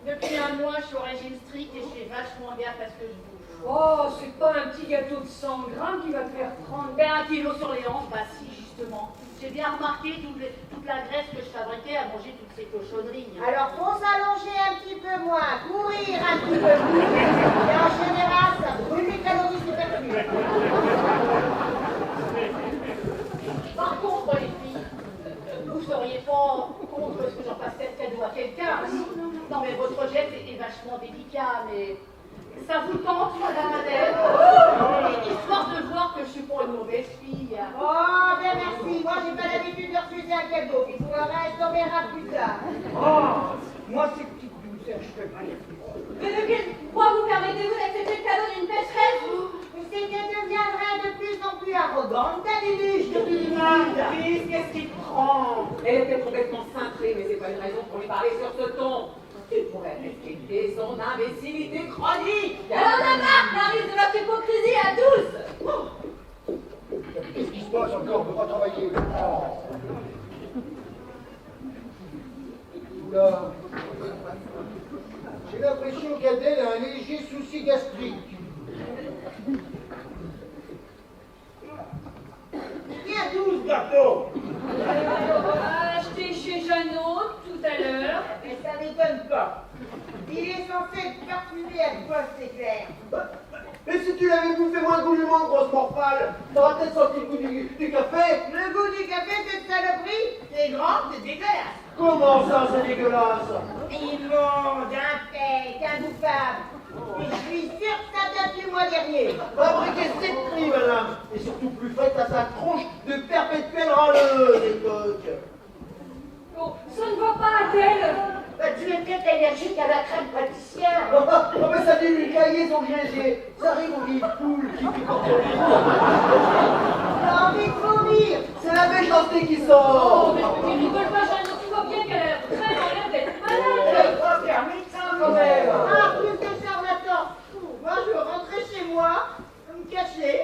depuis un mois, je suis au régime strict et je fais vachement gaffe à ce que je bouge. Oh, c'est pas un petit gâteau de 100 grammes qui va te faire prendre. Ben, 1 kilo sur les hanches, bah si, justement. J'ai bien remarqué toute la graisse que je fabriquais à manger toutes ces cochonneries. Alors, faut s'allonger un petit peu moins, courir un petit peu plus, et en général, ça brûle les calories superflues. Par contre, les filles, vous seriez pas contre ce que j'en fasse peut-être cadeau à quelqu'un? Non, mais votre geste est vachement délicat, mais ça vous tente, madame Adèle? Histoire de voir que je suis pas une mauvaise fille. Oh, bien merci, moi j'ai pas l'habitude de refuser un cadeau, puis pour le reste, on verra plus tard. Oh, moi, ces petites douceurs, je peux pas les faire. Mais de quel droit vous permettez-vous d'accepter le cadeau d'une pécheresse? Mais c'est qu'elle deviendrait de plus en plus arrogante, ta Lulu, je te dis mal. Qu'est-ce qui te prend? Elle était complètement cintrée, mais c'est pas une raison pour lui parler sur ce ton. Tu pourrais respecter son imbécilité chronique. Elle en a marre, Clarisse, de notre hypocrisie à tous. Qu'est-ce qui se passe encore? On ne peut pas travailler. Oula. J'ai l'impression qu'Adèle a un léger souci gastrique. Viens d'où ce gâteau? Acheté chez Jeannot tout à l'heure. Mais ça m'étonne pas. Il est censé être parfumé à quoi, c'est clair. Mais si tu l'avais bouffé moins goulûment, grosse morphale, t'aurais peut-être senti le goût du café. Le goût du café, cette saloperie, c'est grand, c'est dégueulasse. Comment ça, c'est dégueulasse? Immonde, infect, imbouffable. Et je suis sûr que ça date du mois dernier. Fabriquer cette prix, madame, et surtout plus faite à sa tronche de perpétuelle râleuse, époque. Oh, ça ne va pas, Adèle. Bah, tu es peut-être allergique à la crème pâtissière. Oh, mais ça dit lui cailler son GG. Ça arrive aux vieilles poules qui picorent sur les J'ai envie de vomir. C'est la méchanceté qui sort. Oh, mais rigole pas, Jeannot, tu vois bien qu'elle a vraiment l'air d'être malade. Je crois qu'il y a un médecin quand même. Ah, plus que charlatan. Moi, je veux rentrer chez moi, me cacher,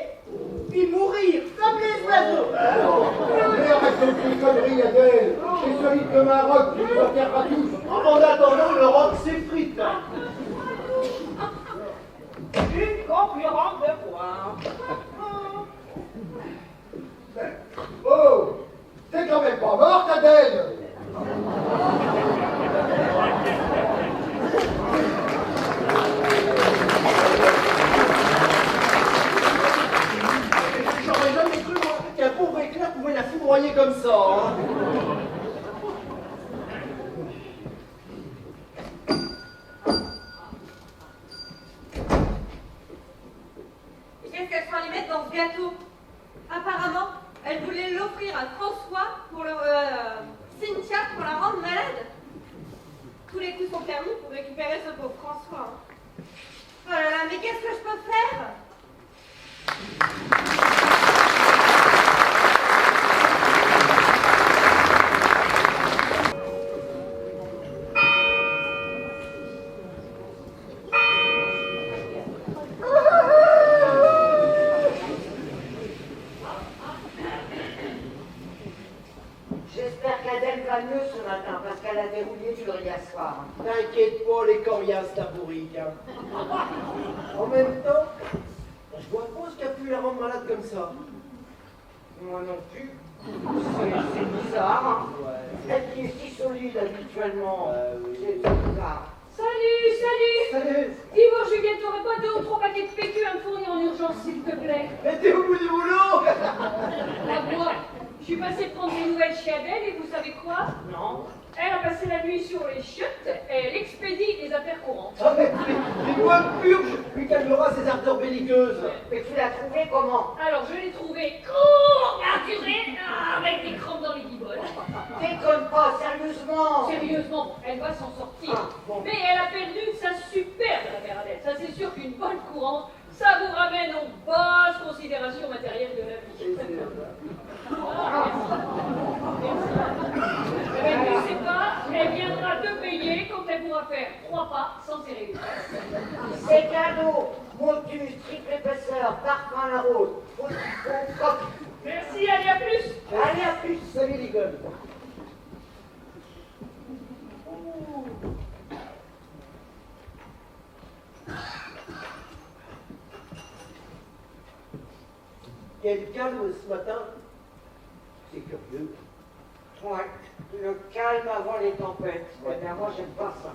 puis mourir comme les oiseaux. Mais arrête de tes conneries, Adèle. C'est solide comme un roc, tu nous enterreras tous. En attendant, le roc s'effrite. Une concurrente de poing. Oh, t'es quand même pas morte, Adèle. J'aurais jamais cru, moi, qu'un pauvre éclair pouvait la foudroyer comme ça. Hein. Qu'est-ce qu'elle soit allée mettre dans ce gâteau? Apparemment, elle voulait l'offrir à François pour le Cynthia pour la rendre malade. Tous les coups sont permis pour récupérer ce pauvre François. Hein. Oh là là, mais qu'est-ce que je peux faire? J'espère qu'Adèle va mieux ce matin, parce qu'elle a déroulé du riz à soir. T'inquiète pas, les coriaces tabouriques. Hein. En même temps, je vois pas ce qui a pu la rendre malade comme ça. Moi non plus. C'est bizarre, hein. Elle qui est si solide habituellement. C'est bizarre. Salut. Dis-moi, Juliette, t'aurais pas 2 ou 3 paquets de PQ à me fournir en urgence, s'il te plaît? Mais t'es au bout du boulot. À moi. Je suis passée prendre des nouvelles chez Adèle et vous savez quoi? Non. Elle a passé la nuit sur les chiottes et elle expédie les affaires courantes. Ah, mais moi, purge lui calmera ses ardeurs belliqueuses. Mais tu l'as trouvé comment? Alors, je l'ai trouvée courbaturée avec des crampes dans les guibolles. Déconne pas, sérieusement. Sérieusement, elle va s'en sortir. Ah, bon. Mais elle a perdu sa superbe affaire Adèle. Ça, c'est sûr qu'une bonne courante, ça vous ramène aux basses considérations matérielles de la vie. Mais tu sais pas, elle viendra te payer quand elle pourra faire 3 pas sans serrer. C'est cadeau. Motus, triple épaisseur, parfum à la rose. Coque. Merci, allez, à plus. Allez, à plus. Salut les gueules. Quel calme ce matin. C'est curieux. Ouais, le calme avant les tempêtes. Eh bien, moi, j'aime pas ça.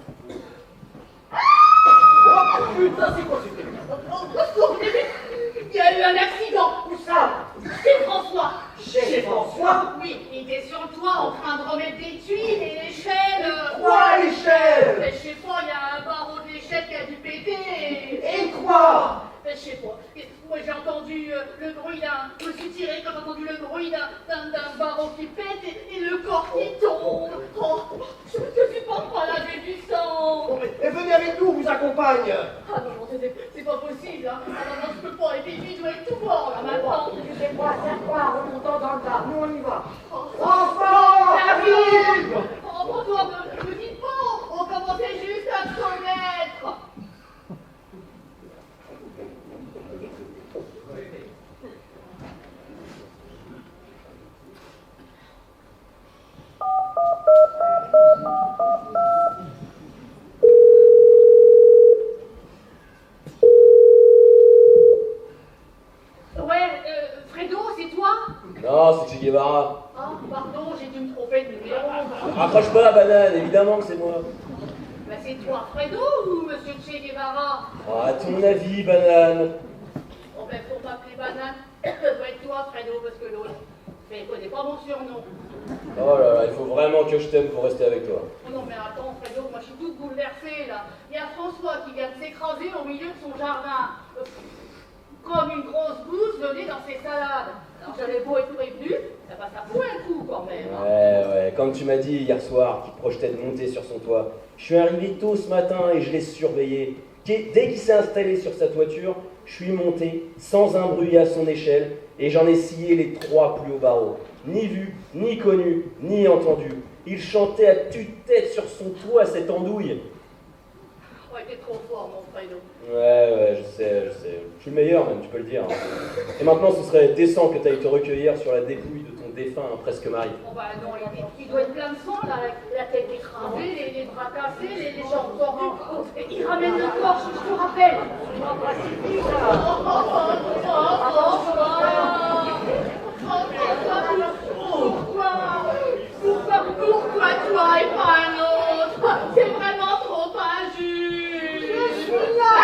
Oh putain, c'est quoi c'était? Il y a eu un accident. Où ça? Chez François. Chez François? Oui, il était sur le toit en train de remettre des tuiles et l'échelle. Quoi, l'échelle? Mais je sais pas, il y a un barreau de l'échelle qui a dû péter. Et quoi? Mais je sais pas. Moi j'ai entendu le bruit d'un. Je me suis tiré quand j'ai entendu le bruit d'un barreau qui pète et le corps qui tombe. Oh, je ne supporte pas laver du sang. Bon, mais venez avec nous, on vous accompagne. Ah non, non, c'est pas possible. Hein. Ah non, non, je peux pas. Et puis lui doit être tout mort là maintenant. Tu sais quoi, faire quoi, remontant dans le bar. Nous, on y va. François! arrive. Oh, pour toi, me dites pas, on commençait juste à se connaître. Fredo, c'est toi? Non, c'est Che Guevara. Ah, pardon, j'ai dû me tromper de numéro. Raccroche pas la banane, évidemment que c'est moi. Bah, c'est toi, Fredo, ou Monsieur Che Guevara? Ah, à ton avis, banane. Bon, ben, pour m'appeler Banane, ça doit être toi, Fredo, parce que l'autre, mais il connaît pas mon surnom. Oh là là, il faut vraiment que je t'aime pour rester avec toi. Oh non, mais attends, Fredo, moi je suis toute bouleversée, là. Il y a François qui vient de s'écraser au milieu de son jardin. Comme une grosse gousse venue dans ses salades. Alors j'avais beau être prévenu, ça passe à fou un coup quand même. Hein. Ouais, comme tu m'as dit hier soir qu'il projetait de monter sur son toit. Je suis arrivé tôt ce matin et je l'ai surveillé. Dès qu'il s'est installé sur sa toiture, je suis monté sans un bruit à son échelle et j'en ai scié les 3 plus hauts barreaux. Ni vu, ni connu, ni entendu. Il chantait à tue-tête sur son toit cette andouille. Ouais, t'es trop fort, mon Fredo. Ouais, je sais. Je suis le meilleur même, tu peux le dire. Et maintenant, ce serait décent que tu ailles te recueillir sur la dépouille de ton défunt presque mari. Oh bah non, il doit être plein de sang, là, la tête écrasée, les bras cassés, les jambes tordues. Il ramène le corps, je te rappelle. Pourquoi toi et pas un autre? C'est vraiment trop injuste. Je suis là.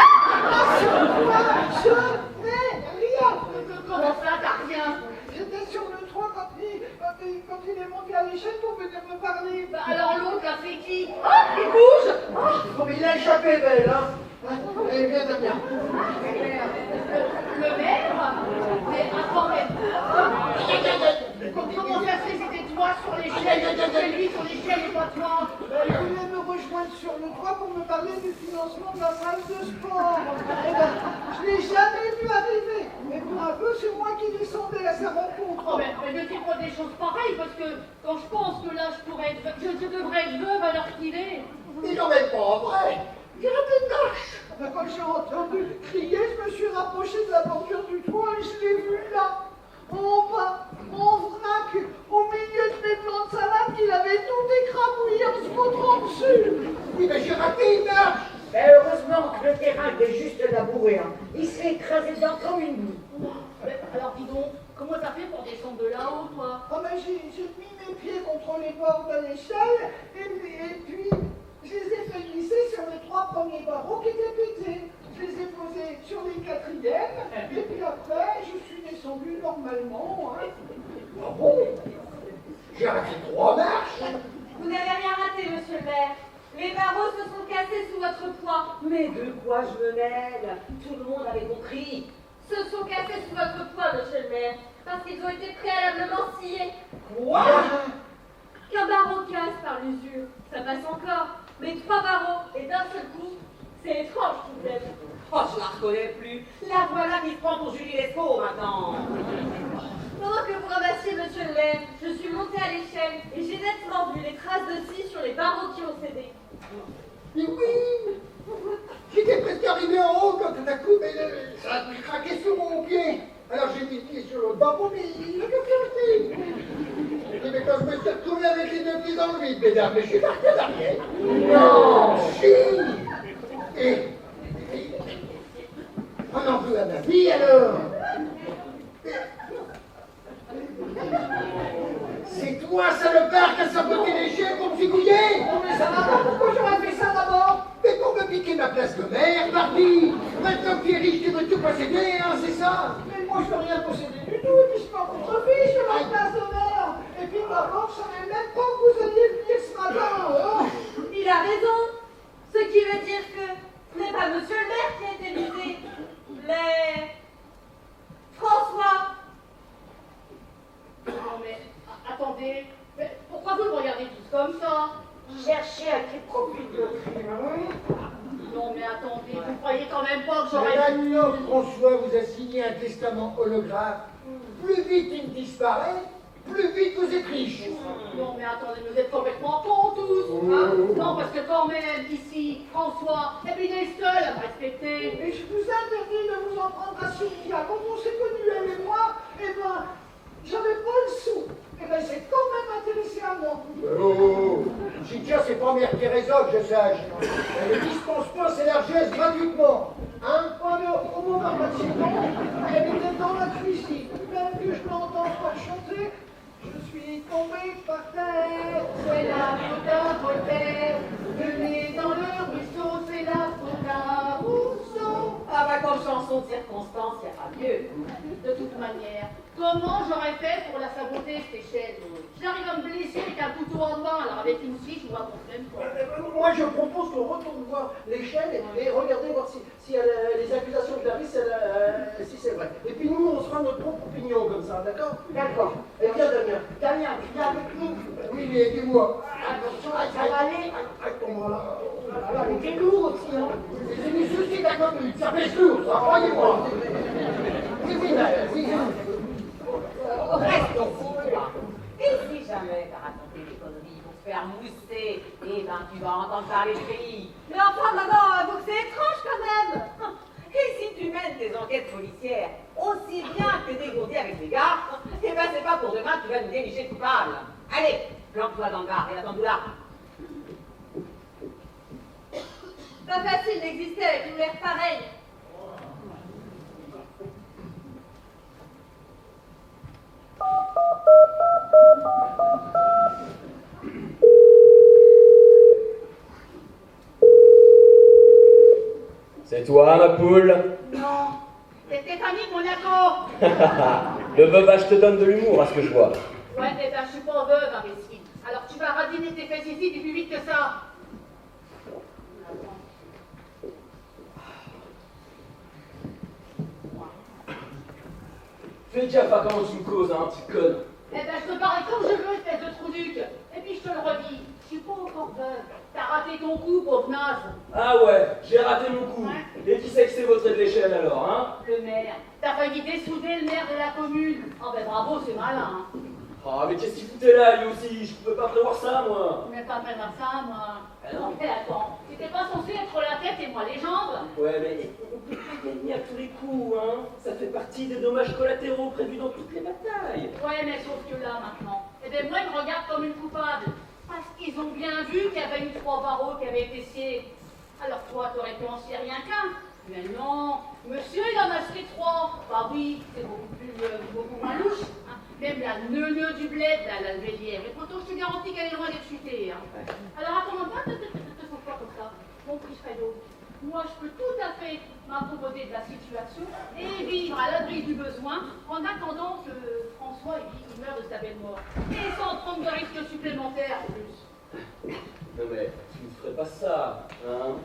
Je n'ai rien. Comment ça, t'as rien? J'étais sur le toit quand il est monté à l'échelle pour venir me parler. Bah alors l'autre, là, c'est qui? Ah, il bouge. Oh, mais il a échappé, belle, hein. Allez, viens, Damien. Le maire? Mais attends, mais... Comment ça se fait? C'était toi sur l'échelle, c'est lui sur l'échelle et pas toi. Il voulait me rejoindre sur le toit pour me parler du financement de la salle de sport. Eh ben, je l'ai jamais vu arriver. Mais pour un peu, c'est moi qui descendais à sa rencontre. Oh, mais ne dis pas des choses pareilles, parce que quand je pense que là, je devrais être veuve à l'heure qu'il est. Il n'en est pas vrai. Il y a des tâches. Quand j'ai entendu crier, je me suis rapproché de la bordure du toit et je l'ai vu là, en bas, en vrac, au milieu de mes plants de salade qu'il avait tout écrabouillé en se vautrant dessus. Oui, mais j'ai raté une marche. Mais heureusement que le terrain était juste labouré. Hein. Il serait écrasé dedans comme une boue. Alors dis donc, comment t'as fait pour descendre de là-haut, toi? Oh, mais j'ai mis mes pieds contre les bords de l'échelle et puis je les ai fait glisser sur les 3 premiers barreaux qui étaient pétés. Je les ai posés sur les 4e et puis après je suis descendu normalement. Hein. Ah bon? J'ai raté 3 marches. Vous n'avez rien raté, monsieur le maire. Les barreaux se sont cassés sous votre poids. Mais de quoi je me mêle? Tout le monde avait compris. Se sont cassés sous votre poids, monsieur le maire, parce qu'ils ont été préalablement sciés. Quoi? Qu'un barreau casse par l'usure, ça passe encore. Mais 3 barreaux et d'un seul coup, c'est étrange tout de même. Oh, je la reconnais plus. La voilà qui se prend pour Julie Lescaut maintenant. Pendant que vous ramassiez, monsieur le maire, je suis montée à l'échelle et j'ai nettement vu les traces de scie sur les barreaux qui ont cédé. Mais oui. J'étais presque arrivé en haut quand tout à coup, mais ça a craqué sur mon pied. Alors j'ai mis le pied sur le barreau, mais il n'a pas fait. Mais quand je me suis retrouvé avec les 2 pieds dans le vide, mesdames, mais je suis parti d'arrière. Non, si. Et on en veut à ma vie alors. C'est toi, salopard, qui a saboté l'échelle pour me figouiller. Oh, mais ça va pas, pourquoi j'aurais fait ça d'abord? Mais pour me piquer ma place de maire, parti. Maintenant que tu es riche, tu veux tout posséder, hein, c'est ça? Mais moi je veux rien posséder du tout, et puis je m'en contrefiche de ma place de maire. Et puis d'abord, je savais même pas que vous alliez venir ce matin. Oh. Il a raison. Ce qui veut dire que ce n'est pas monsieur le maire qui a été visé, mais François. Non mais, attendez, mais pourquoi vous me regardez tous comme ça? Cherchez à qui profite le crime. Non mais attendez, vous croyez quand même pas que j'aurais... Maintenant que François vous a signé un testament holographe, plus vite il disparaît, plus vite vous êtes riche. Non mais attendez, vous êtes complètement cons tous, hein? Non, parce que quand même, ici, François, et puis il est seul à me respecter. Et je vous interdis de vous en prendre à Cynthia. Quand on s'est connus, elle et moi, eh ben, j'avais pas le sou. Eh ben, c'est quand même intéressé à moi. Oh, Cynthia, c'est pas Mère Teresa que je sache. Elle ne dispense pas ses largesses gratuitement. Hein? Au moment d'accident, elle était dans la cuisine. Même que je l'entends pas chanter, je suis tombé par terre. C'est la faute à Voltaire, le nez dans le ruisseau, c'est la faute à Rousseau. Ah bah comme chanson de circonstance, il n'y a pas mieux. De toute manière, comment j'aurais fait pour la saboter cette échelle? J'arrive à me blesser avec un couteau en main, alors avec une scie, je vois mon même pas. Moi, je propose qu'on retourne voir l'échelle et regarder voir si les accusations de Clarisse, si c'est vrai. Et puis nous, on se fera notre propre opinion comme ça, d'accord? D'accord. Eh bien, Damien. Damien, viens avec nous. Oui, mais aidez-moi. Attention, ça va aller. Voilà. Voilà, mais t'es lourd aussi, hein. C'est des soucis d'accord, ça fait lourd, ça, croyez-moi. Oui, oui. Reste ici, toi. Et si jamais t'as raconté des conneries pour te faire mousser, eh ben tu vas entendre parler du pays. Mais enfin, maman, vous, c'est étrange quand même. Et si tu mènes tes enquêtes policières aussi bien que t'es dégourdé avec les gars, eh ben c'est pas pour demain que tu vas nous dénicher coupable. Allez, planque-toi dans le bar et attends-nous là. Pas facile d'exister avec une mère pareille. C'est toi, ma poule? Non, c'est Stéphanie de Monaco. Le veuvage te donne de l'humour, à ce que je vois. Ouais, eh ben, je suis pas veuve, imbécile. Alors tu vas radiner tes fesses ici, plus vite que ça. Fais gaffe à comment tu me causes, hein, petite conne. Eh ben, je te parle comme je veux, espèce de trouduc. Et puis, je te le redis, je suis pas encore veuve. T'as raté ton coup, pauvre naze. Ah ouais, j'ai raté mon coup. Et qui c'est que c'est votre de l'échelle alors, hein? Le maire. T'as failli dessouder le maire de la commune. Oh ben bravo, c'est malin, hein. Ah, mais qu'est-ce qu'il foutait là, lui aussi? Je pouvais pas prévoir ça, moi. Mais pas prévoir ça, moi. Ah non. Mais attends, t'étais pas censé être la tête et moi les jambes? Ouais, mais on peut pas gagner à tous les coups, hein. Ça fait partie des dommages collatéraux prévus dans toutes les batailles. Ouais, mais sauf que là, maintenant, eh bien, moi, ils me regardent comme une coupable. Parce qu'ils ont bien vu qu'il y avait eu 3 barreaux qui avaient été sciés. Alors toi, t'aurais pu en scier rien qu'un. Mais non, monsieur, il en a scié 3. Bah oui, c'est beaucoup moins louche. Hein. Même la neuneu du bled, là, la vélière. Mais pourtant, je te garantis qu'elle est loin d'être futée. Hein. Alors attends, pas, te sauve pas comme ça. Mon petit Fredo, moi, je peux tout à fait m'accommoder de la situation et vivre à l'abri du besoin en attendant que François il meure de sa belle mort. Et sans prendre de risques supplémentaires en plus. Non mais, tu ne ferais pas ça, hein?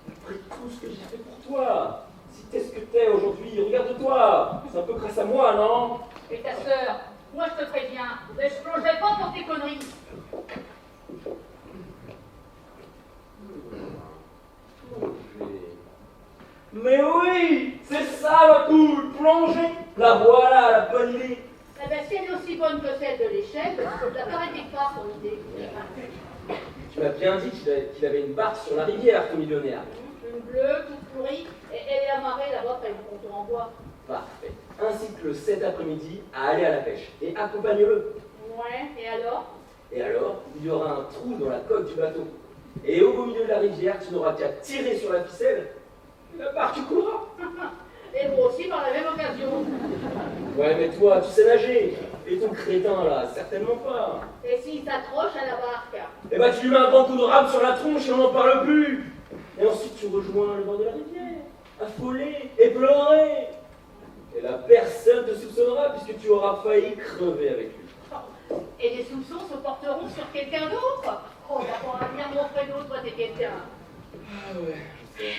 Après tout ce que j'ai fait pour toi. Si t'es ce que t'es aujourd'hui, regarde-toi. C'est un peu grâce à moi, non? Et ta sœur, moi je te préviens, je ne plongerai pas pour tes conneries. Mais oui, c'est ça ma poule, plonger. La voilà, la bonne idée. Eh bien, si elle est aussi bonne que celle de l'échelle, la paraît quelque part son idée. Tu m'as bien dit qu'il avait une barque sur la rivière, ton millionnaire. Une bleue, toute pourrie, et elle est amarrée là-bas près du ponton en bois. Parfait. Incite-le cet après-midi à aller à la pêche et accompagne-le. Ouais, et alors? Et alors, il y aura un trou dans la coque du bateau. Et au beau milieu de la rivière, tu n'auras qu'à tirer sur la ficelle. La barque courra. Et moi aussi par la même occasion. Ouais, mais toi, tu sais nager. Et ton crétin, là, certainement pas. Et s'il s'accroche à la barque? Eh ben, tu lui mets un grand coup de rame sur la tronche et on n'en parle plus. Et ensuite, tu rejoins le bord de la rivière, affolé et pleuré. Et là, personne ne te soupçonnera puisque tu auras failli crever avec lui. Et les soupçons se porteront sur quelqu'un d'autre? Oh, d'abord à venir mon Fredo, toi t'es quelqu'un. Ah ouais, je sais.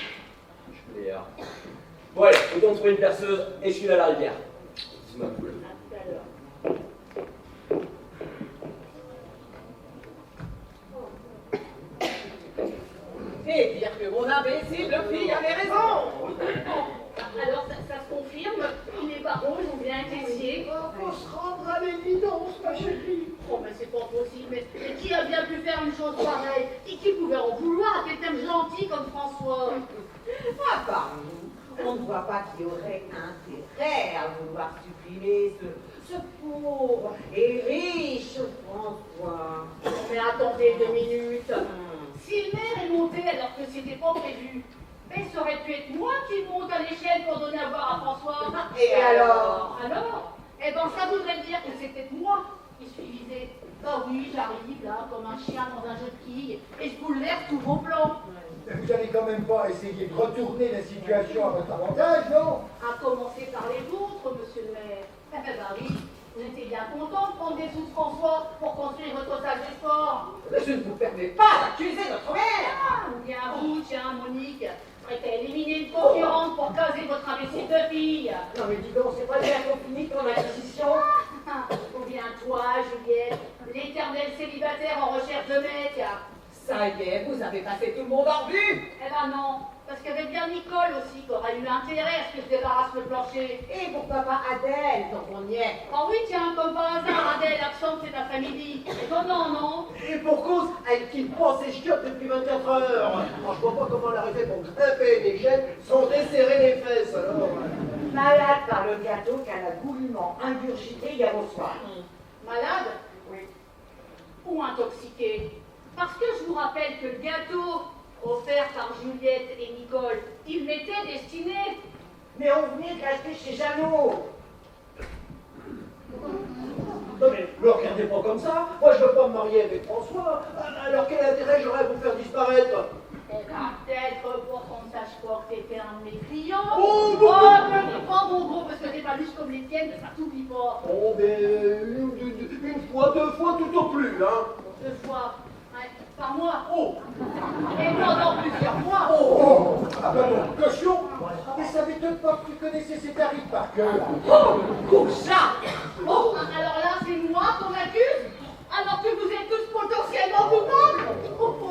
Je suis meilleur. Bon allez, autant trouver une perceuse et je suis à la rivière. C'est ma poule. À tout à l'heure. Et dire que mon imbécile fille avait raison. Alors ça se confirme, les barreaux ont bien été sciés. faut se rendre à l'évidence, ma chérie. Oh, mais c'est pas possible. Mais qui a bien pu faire une chose pareille? Qui pouvait en vouloir à quelqu'un de gentil comme François? À part nous, on ne voit pas qu'il y aurait intérêt à vouloir supprimer ce pauvre et riche François. Mais attendez 2 minutes. Si le maire est monté alors que c'était pas prévu, mais ça aurait pu être moi qui monte à l'échelle pour donner à boire à François. Et alors? Alors? Eh ben ça voudrait dire que c'était moi qui suis visée. Ah oui, j'arrive là comme un chien dans un jeu de quilles et je bouleverse tous vos plans. Mais vous n'allez quand même pas essayer de retourner la situation à votre avantage, non? À commencer par les vôtres, monsieur le maire. Eh ben bah oui, vous étiez bien content de prendre des sous de François pour construire votre salle de sport. Mais je ne vous permets pas d'accuser notre mère. Ah, ou bien vous, tiens, Monique, prête à éliminer une concurrente pour caser votre imbécile de fille. Non mais dis donc, c'est pas bien qu'on finit ton acquisition. Ou bien toi, Juliette, l'éternel célibataire en recherche de mec. Ça y est, vous avez passé tout le monde en vue. Eh ben non, parce qu'il y avait bien Nicole aussi qui aurait eu intérêt à ce que je débarrasse le plancher. Et pourquoi pas Adèle, donc on y est. Oh oui, tiens, comme par hasard, Adèle absente cet après-midi. Étonnant, non? Et pour cause, elle quitte pas ses chiottes depuis 24 heures. Alors, je vois pas comment elle a fait pour grimper les chaînes sans desserrer les fesses, alors. Malade par le gâteau qu'elle a goulûment ingurgité hier au soir. Malade? Oui. Ou intoxiqué? Parce que je vous rappelle que le gâteau offert par Juliette et Nicole, il m'était destiné. Mais on venait de l'acheter chez Jeannot. Non mais, ne regardez pas comme ça. Moi, je veux pas me marier avec François. Alors, quel intérêt j'aurais à vous faire disparaître? Eh ben, peut-être pour qu'on ne sache pas que t'étais un de mes clients. Oh, ne pas mon gros, parce que t'es pas juste comme les tiennes, ça t'oublie pas. Oh, mais une fois, 2 fois, tout au plus, hein. 2 fois. Ouais, par mois. Oh. Et pendant plusieurs mois. Oh! Ah ben bon, cochon! Mais ça m'étonne pas que tu connaissais ces tarifs par cœur. Oh, coucha. Oh, alors là, c'est moi qu'on accuse, alors que vous êtes tous potentiellement coupables.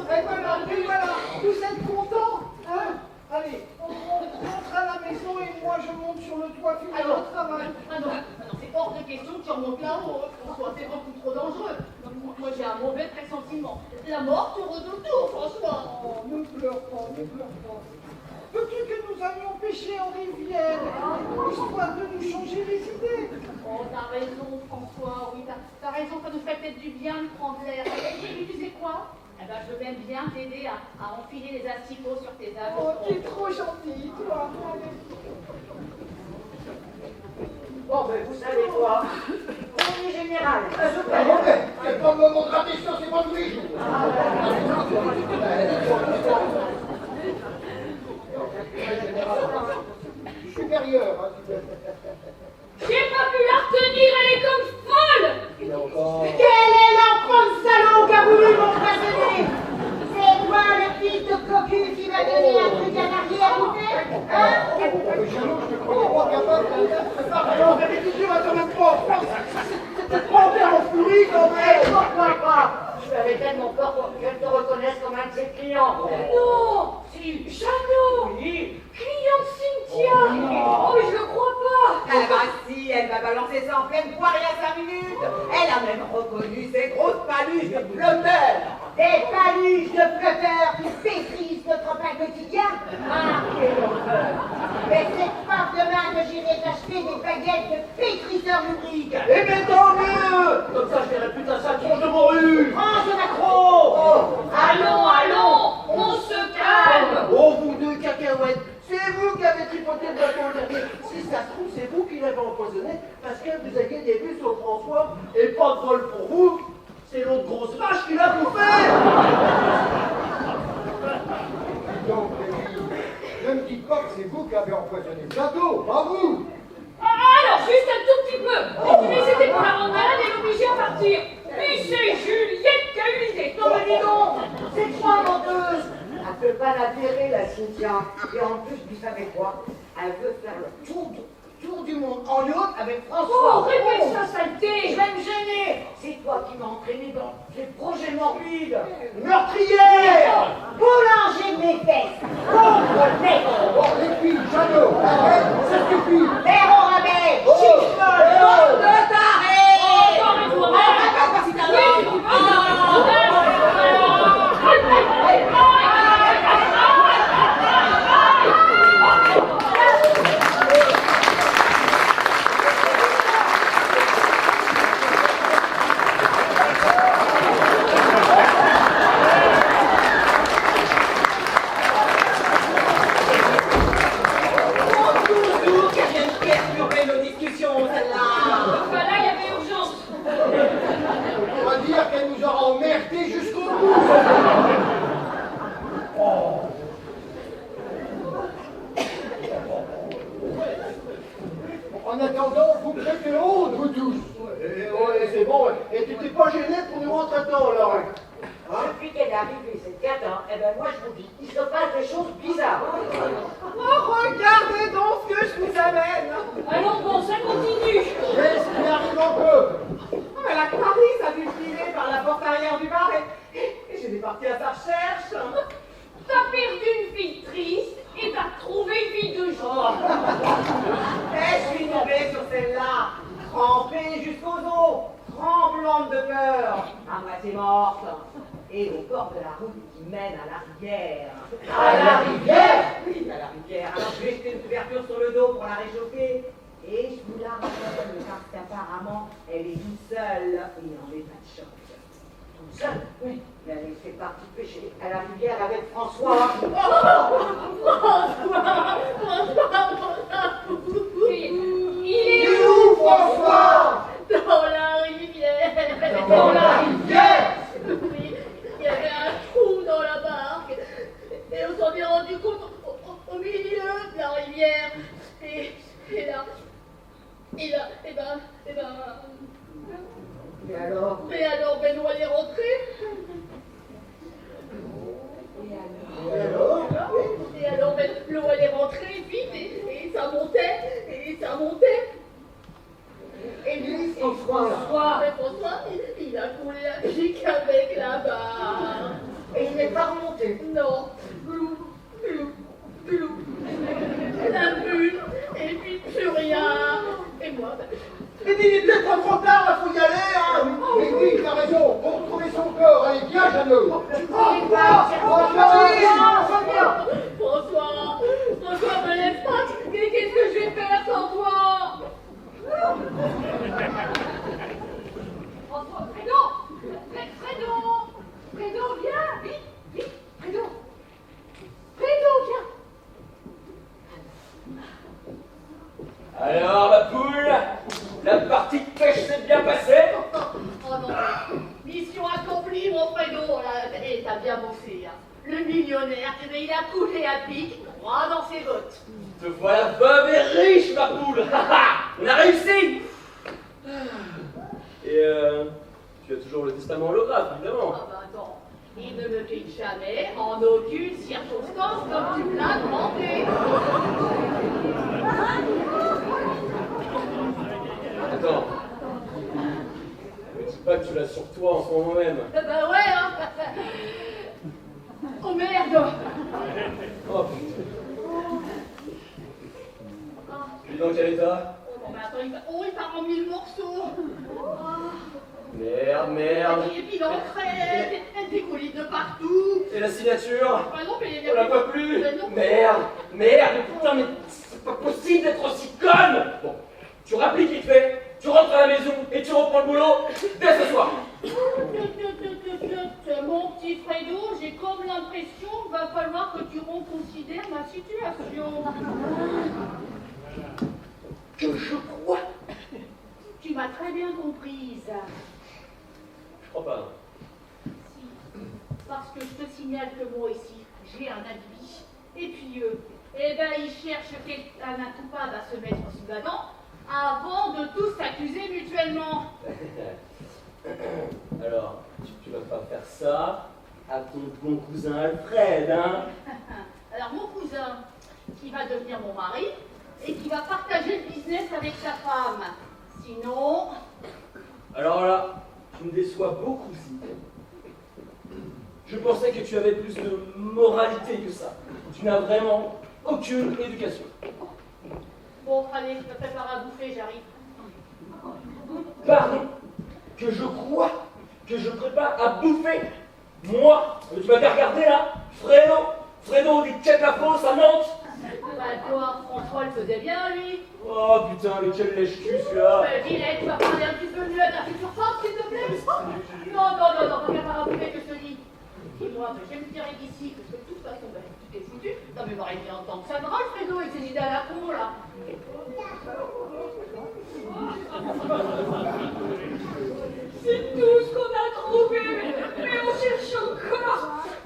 Et voilà, vous êtes contents, hein? Allez, on rentre à la maison et moi je monte sur le toit finir le travail. Ah non, c'est hors de question que tu remontes là-haut, François, c'est beaucoup trop dangereux. Moi j'ai un mauvais pressentiment. La mort te redouble, François. Oh, ne pleure pas, ne pleure pas. Veux-tu que nous allions pêcher en rivière, histoire de nous changer les idées? Oh, t'as raison, François, oui, t'as raison, ça nous ferait peut-être du bien de prendre l'air. Et tu sais quoi? Eh ben, je veux même bien t'aider à enfiler les asticots sur tes âges. Oh, tu es trop gentil, toi. Bon, ben, vous savez quoi? On est général. C'est pas le moment de rater ça, c'est pas tous les jours. Supérieur, hein, tu veux. J'ai pas pu la retenir, elle est comme folle. Et encore. Quel est l'enfant de salaud qui a voulu m'empoisonner? C'est toi, le fils de cocu, qui m'a donné un truc à marier à bouffer? Hein? Mais Jeannot, je te croyais pas capable de... Non, mais tu vas quand même pas en France. C'était pas bien en furie, quand même. Et pourquoi pas? Je avais tellement peur qu'elle te reconnaisse comme un de ses clients. Non, si, Jeannot. Oui. Client de Cynthia. Oh, mais je le crois pas. Eh ben si, elle va balancer ça en pleine poire il y a 5 minutes. Elle a même reconnu ces grosses paluches de flotteur. Des paluches de flotteur qui pétrissent notre pain quotidien. Ah, quelle horreur. Mais c'est pas demain que j'irai t'acheter des baguettes de pétrisseurs lubriques. Eh bien, tant mieux. Comme ça, je verrai plus ta sale tronche de morue. Range de macro. Allons, allons, on se calme. Oh, vous deux cacahuètes, c'est vous qui avez tripoté le bateau dernier. Si ça se trouve, c'est vous qui l'avez empoisonné parce que vous aviez des vues sur François et pas de vol pour vous. C'est l'autre grosse vache qui l'a bouffé. Donc, les filles, ne me dites pas que c'est vous qui avez empoisonné le bateau, pas vous. Alors, juste un tout petit peu. Mais c'était pour la rendre malade et l'obliger à partir. Puis c'est Juliette qui a eu l'idée. Non mais dis donc, c'est quoi menteuse? Elle peut pas la gérer la Cynthia. Et en plus, vous savez quoi? Elle veut faire le tour du monde en yacht avec François. Oh, répète sa Je saleté. vais me gêner. C'est toi qui m'as entraîné dans ces projets morbides. Meurtrière. Boulanger de mes fesses. Contre le mec. Bon, les filles, Jeannot, arrête, ça suffit. Verre au rabais. Oh, Chiffre. oh, Bande de En attendant, vous prêtez honte, vous tous. Ouais, c'est bon. Et tu t'es pas gêné pour nous rentrer dedans, alors. Depuis qu'elle est arrivée, cette gata, eh ben moi je vous dis, il se passe des choses bizarres. Oh, regardez donc ce que je vous amène. Alors bon, ça continue. Qu'est-ce qui arrive encore? Mais la Clarisse a dû filer par la porte arrière du bar et je vais partir à sa recherche. T'as perdu une fille triste et t'as trouvé une fille de joie. Et je suis tombée sur celle-là, trempée jusqu'aux os, tremblante de peur, à moitié morte, et au bord de la route qui mène à la rivière. À la rivière? Oui, à la rivière. Alors je lui ai jeté une couverture sur le dos pour la réchauffer, et je vous la ramène parce qu'apparemment elle est toute seule et en état de choc. Toute seule? Oui. Mais elle fait partie pêcher à la rivière avec François. Il est où, François? Dans la rivière. Dans la rivière? Oui, il y avait un trou dans la barque. Et on s'en est rendu compte au milieu de la rivière. Et là, Et alors? Mais alors, Benoît est rentré. Et alors, l'eau elle est rentrée vite et ça montait. Et lui, François, il a coulé à pic avec la barre. Et il n'est pas remonté? Non, glou. La bulle, et puis plus rien. Et moi, Et puis il est peut-être pas trop tard, il faut y aller, hein. Mais oui, t'as raison, pour retrouver son corps, allez, viens, Jeannot. François, me laisse pas. Qu'est-ce que je vais faire sans toi? François, Fredo, viens, vite, Fredo, viens. Alors, ma poule, la partie de pêche s'est bien passée? Oh non, mission accomplie, mon Fredo. Et t'as bien bossé, hein. Le millionnaire, eh bien, il a coulé à pic, droit dans ses bottes. Te voilà veuve et riche, ma poule. On a réussi. Et tu as toujours le testament holographe, évidemment. Ah bah attends, il ne me quitte jamais, en aucune circonstance, comme tu me l'as demandé. Attends. Ne dis pas que tu l'as sur toi en ce moment même. Bah ouais, hein. Oh merde. Oh putain. Tu es dans quel état? Oh non mais attends, il part en 1000 morceaux. Merde. Et puis l'entrée, elle découle de partout. Et la signature? Bah non, mais On l'a pas plus. Mais non. Merde, putain, mais c'est pas possible d'être aussi conne. Bon, tu rappliques vite fait, tu rentres à la maison et tu reprends le boulot dès ce soir. Mon petit Fredo, j'ai comme l'impression qu'il va falloir que tu reconsidères ma situation. Que je crois. Tu m'as très bien comprise. Je crois pas. Si, parce que je te signale que moi ici, j'ai un alibi. Et puis eh ben ils cherchent un coupable à se mettre sous la dent avant de tous s'accuser mutuellement. Alors, tu vas pas faire ça à ton bon cousin Alfred, hein? Alors mon cousin, qui va devenir mon mari, et qui va partager le business avec sa femme. Sinon... Alors là, tu me déçois beaucoup, si. Je pensais que tu avais plus de moralité que ça. Tu n'as vraiment aucune éducation. Bon, allez, je me prépare à bouffer, j'arrive. Pardon? Que je crois que je prépare à bouffer? Moi? Tu m'avais regardé là? Fredo, du quai de la fosse à Nantes? Bah toi, François le faisait bien, lui. Oh putain, mais quel lèche-cul celui-là! Dis-le, tu vas parler un petit peu mieux à ta future femme, s'il te plaît? Non, pas prépare à bouffer, que je te dis. Dis-moi, je vais me tirer d'ici, parce que de toute façon, tout est foutu. Non, mais m'aurait bien entendre ça drôle, Fredo, avec ses idées à la con, là. C'est tout ce qu'on a trouvé, mais on cherche encore.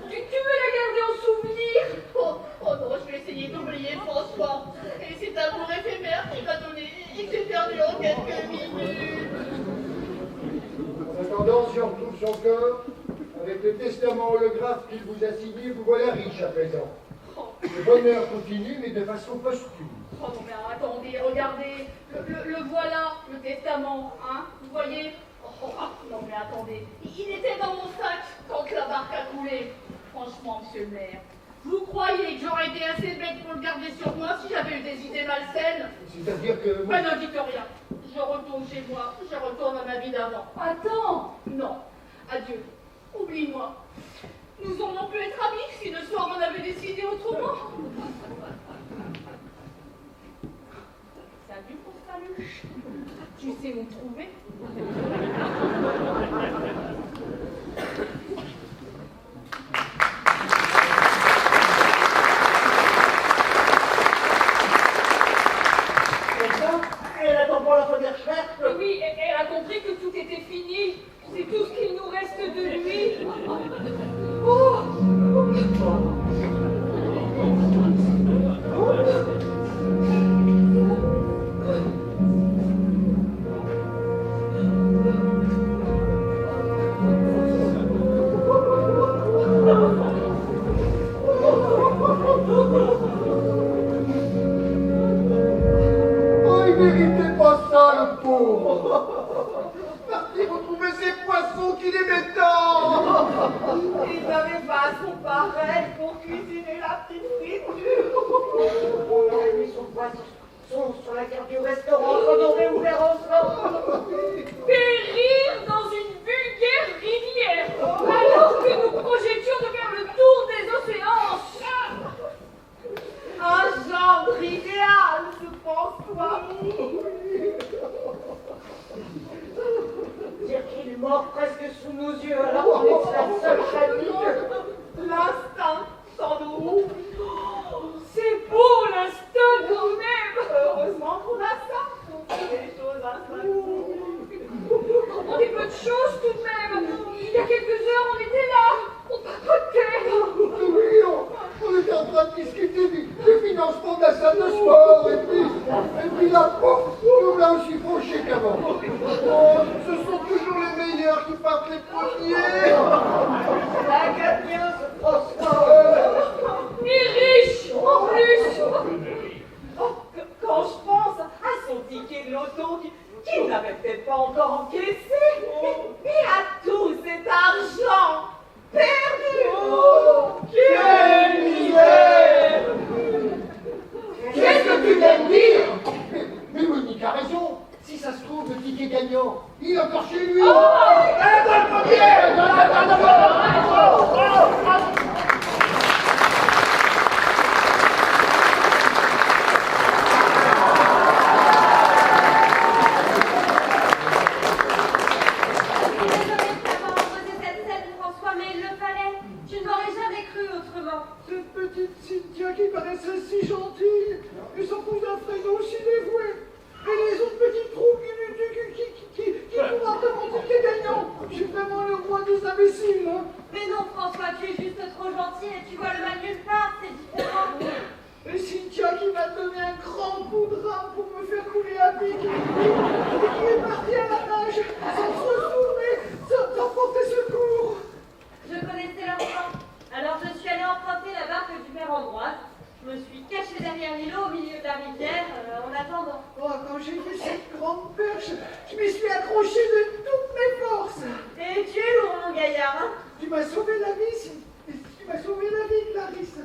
Tu veux la garder en souvenir? Oh non, je vais essayer d'oublier François. Et c'est un amour éphémère qui m'a donné, et que quelques minutes. En attendant, si on retrouve son corps, avec le testament holographe qu'il vous a signé, vous voilà riche à présent. Le bonheur continue, mais de façon posthume. Oh non mais attendez, regardez, le voilà, le testament, hein, vous voyez? Oh, non mais attendez, il était dans mon sac quand la barque a coulé. Franchement, monsieur le maire, vous croyez que j'aurais été assez bête pour le garder sur moi si j'avais eu des idées malsaines? C'est-à-dire que... Ben ne dites rien, je retourne chez moi, je retourne à ma vie d'avant. Attends, non, adieu, oublie-moi. Nous aurions pu être amis si le soir on avait décidé autrement. Salut, mon salut. Tu sais où me trouver? Elle attend pour la première recherche. Oui, elle a compris que tout était fini. C'est tout ce qu'il nous reste de lui. Oh. Oh, il méritait pas ça, le pauvre. Partez retrouver ces poissons qu'il aimait tant. Il n'avait pas son pareil pour cuisiner la petite friture. On aurait mis son poisson sur la carte du restaurant qu'on aurait ouvert ensemble. Périr dans une vulgaire rivière, alors que nous projetions de faire le tour des océans. Un gendre idéal, je pense, toi. Dire qu'il est mort presque sous nos yeux alors qu'on est sa seule famille. L'instinct, sans doute. C'est beau l'instinct quand même. Heureusement qu'on a ça pour faire des choses instinctives. On est peu de choses tout de même. Il y a quelques heures, on était là. On papotait. Oui, on était en train de discuter du financement de la salle de sport, et puis là, pouf, nous voilà aussi fauchés qu'avant. Oh, ce sont toujours les meilleurs qui partent les premiers. La gagnante se transforme. Et riche en plus. Oh, quand je pense à son ticket de loto qu'il n'avait peut-être pas encore encaissé, et à tout cet argent perdu. Oh, quelle misère! Qu'est-ce que tu viens de dire? Mais Monique a raison. Si ça se trouve, le ticket gagnant, il est encore chez lui. Cette petite Cynthia qui paraissait si gentille, et son cousin Fredo aussi dévoué, et les autres petites troupes qui pouvaient remonter les gagnants. Je suis vraiment le roi des imbéciles. Hein. Mais non, François, tu es juste trop gentil et tu vois le mal nulle part, c'est différent. Et Cynthia qui m'a donné un grand coup de rame pour me faire couler à pic, et qui est partie à la nage, sans se retourner, sans porter secours. Je connaissais leur plan. Alors je suis allée emprunter la barque du père Ambroise. Je me suis cachée derrière l'îlot au milieu de la rivière en attendant. Oh, quand j'ai vu cette grande perche, je m'y suis accroché de toutes mes forces. Et tu es lourd, mon gaillard, hein? Tu m'as sauvé la vie, tu m'as sauvé la vie, Clarisse.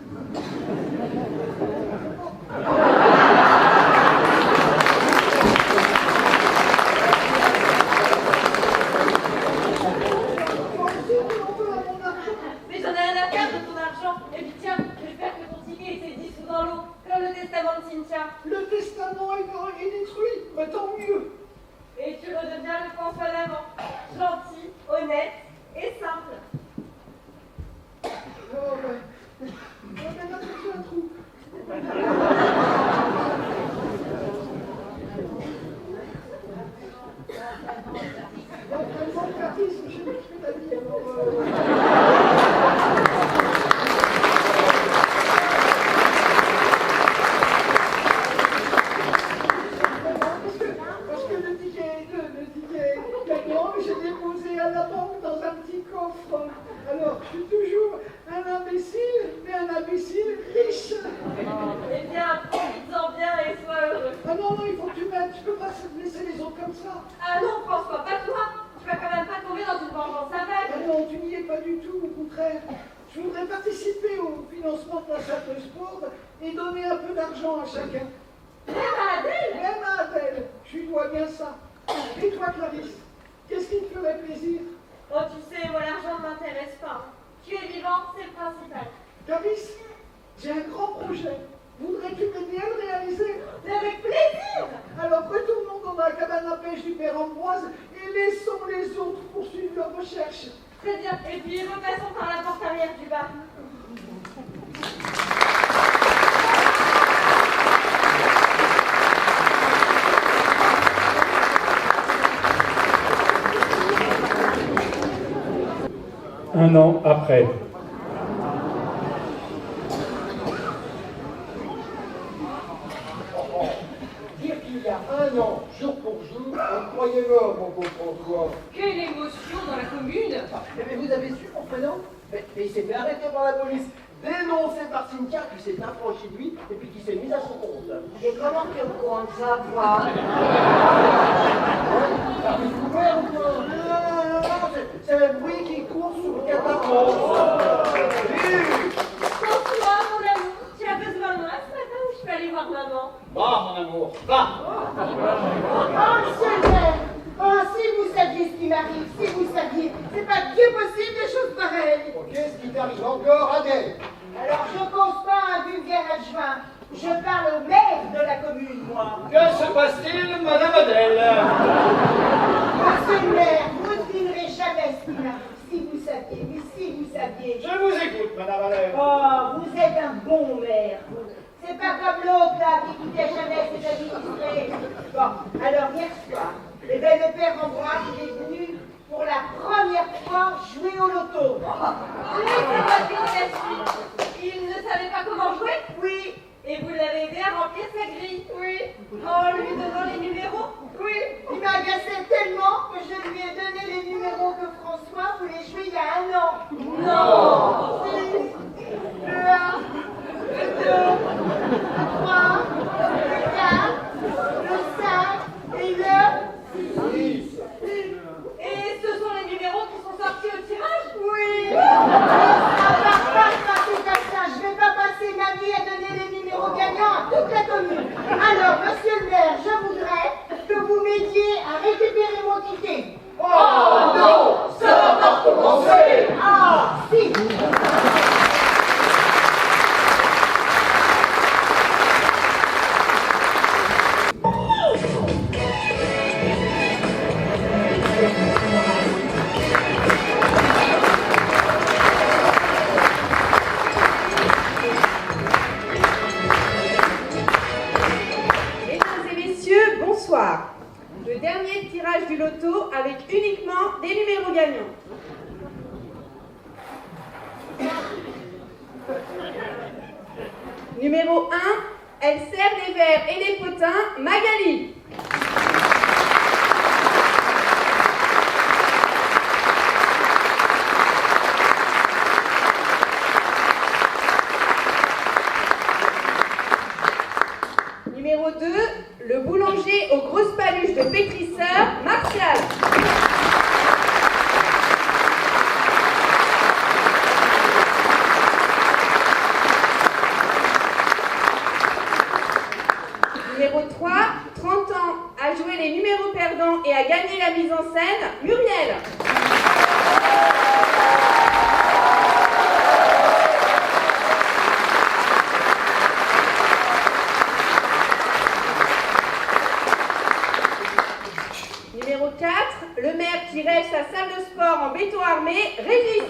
Mais j'en ai rien à faire de ton argent. Et puis tiens, j'espère que ton ticket était dissous dans l'eau, comme le testament de Cynthia. Le testament est détruit, mais tant mieux. Et tu redeviens le François d'avant, gentil, honnête et simple. Je suis toujours un imbécile, mais un imbécile riche. Eh bien, profites-en bien et sois heureux. Ah non, non, il faut que tu m'aides. Je peux pas laisser les autres comme ça. Ah non, François, pas toi. Tu vas quand même pas tomber dans une vengeance Ah aveugle. non, tu n'y es pas du tout, au contraire. Je voudrais participer au financement de la salle de sport et donner un peu d'argent à chacun. Même à Adèle. Même à Adèle, je lui dois bien ça. Et toi, Clarisse, qu'est-ce qui te ferait plaisir? Oh, tu sais, moi, l'argent ne m'intéresse pas. Tu es vivant, c'est le principal. Clarisse, j'ai un grand projet. Voudrais-tu m'aider à le réaliser? Mais avec plaisir. Alors retournons dans la cabane à pêche du père Ambroise et laissons les autres poursuivre leurs recherches. Très bien. Et puis, repassons par la porte arrière du bar. Un an après. Dire qu'il y a un an, jour pour jour, on me croyait mort, mon beau François. Quelle émotion dans la commune! Mais vous avez su mon prénom mais il s'est fait arrêter par la police, dénoncé par Cynthia qui s'est affranchie de lui et puis qui s'est mise à son compte. Et comment tu es au courant de ça, toi? T'as vu couvert ou quoi? Non, c'est le bruit qui court sur le catapult. François, mon amour, tu as besoin de moi ce matin ou je peux aller voir maman? Va, mon amour, va. Oh, monsieur le maire. Oh, si vous saviez ce qui m'arrive, si vous saviez, c'est pas Dieu possible de choses pareilles. Qu'est-ce qui t'arrive encore, Adèle? Alors, je pose pas un vulgaire adjoint. Je parle au maire de la commune, moi. Que se passe-t-il, madame Adèle? Monsieur le maire, vous ne devinerez jamais ce qui m'arrive. Si vous saviez, mais si vous saviez. Je vous écoute, madame Adèle. Oh, vous êtes un bon maire. C'est pas comme l'autre là qui quittait jamais ses administrés. Bon, alors hier soir, eh ben, le père Ambroise il est venu pour la première fois jouer au loto. Laissez-moi dire la suite. Il ne savait pas comment jouer? Oui. Et vous l'avez aidé à remplir sa grille? Oui. En lui donnant les numéros? Oui. Il m'a agacé tellement que je lui ai donné les numéros que François voulait jouer il y a un an. Non. Si. Le 1, le 2, le 3, le 4, le 5 et le 6. Et ce sont les numéros qui sont sortis au tirage? Oui. Ça va pas se passer comme ça. Je vais pas passer ma vie à donner les numéros gagnants à toute la commune. Alors, monsieur le maire, je voudrais que vous m'aidiez à récupérer mon ticket. Oh non, ça va pas recommencer. Ah, si. Mesdames et messieurs, bonsoir. Le dernier tirage du loto avec uniquement des numéros gagnants. Numéro 1, elle sert des verres et des potins, Magali. Numéro 2, le boulanger aux grosses paluches de pétrisseur, Martial. Numéro 3, 30 ans, à jouer les numéros perdants et à gagner la mise en scène, Muriel. Numéro 4, le maire qui rêve sa salle de sport en béton armé, Régis.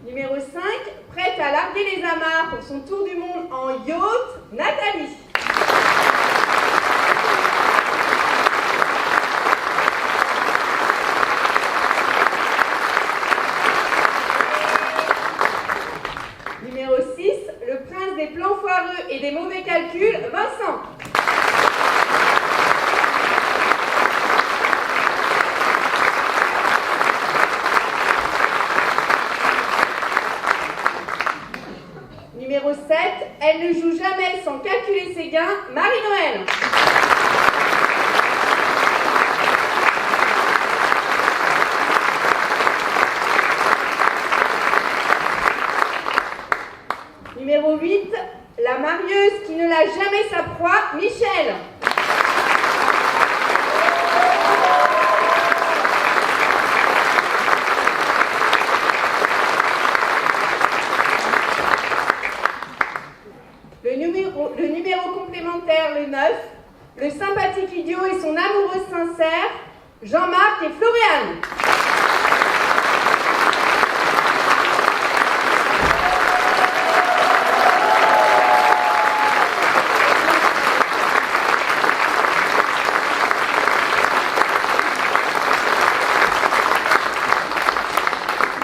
Numéro 5, prête à larguer les amarres pour son tour du monde en yacht, Nathalie. Numéro 6, le prince des plans foireux et et des mauvais calculs, Vincent. Numéro 7, elle ne joue jamais sans calculer ses gains, Marie-Noël. Numéro 8, la marieuse qui ne l'a jamais sa proie, Michel. Le numéro complémentaire, le 9, le sympathique idiot et son amoureuse sincère, Jean-Marc et Floriane.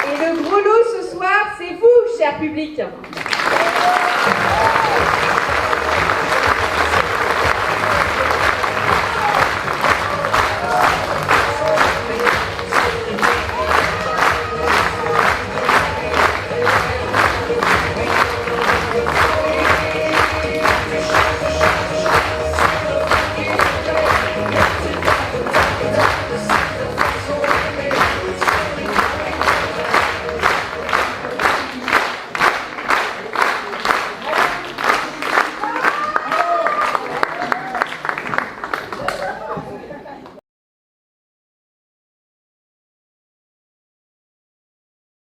Et le gros lot ce soir, c'est vous, cher public.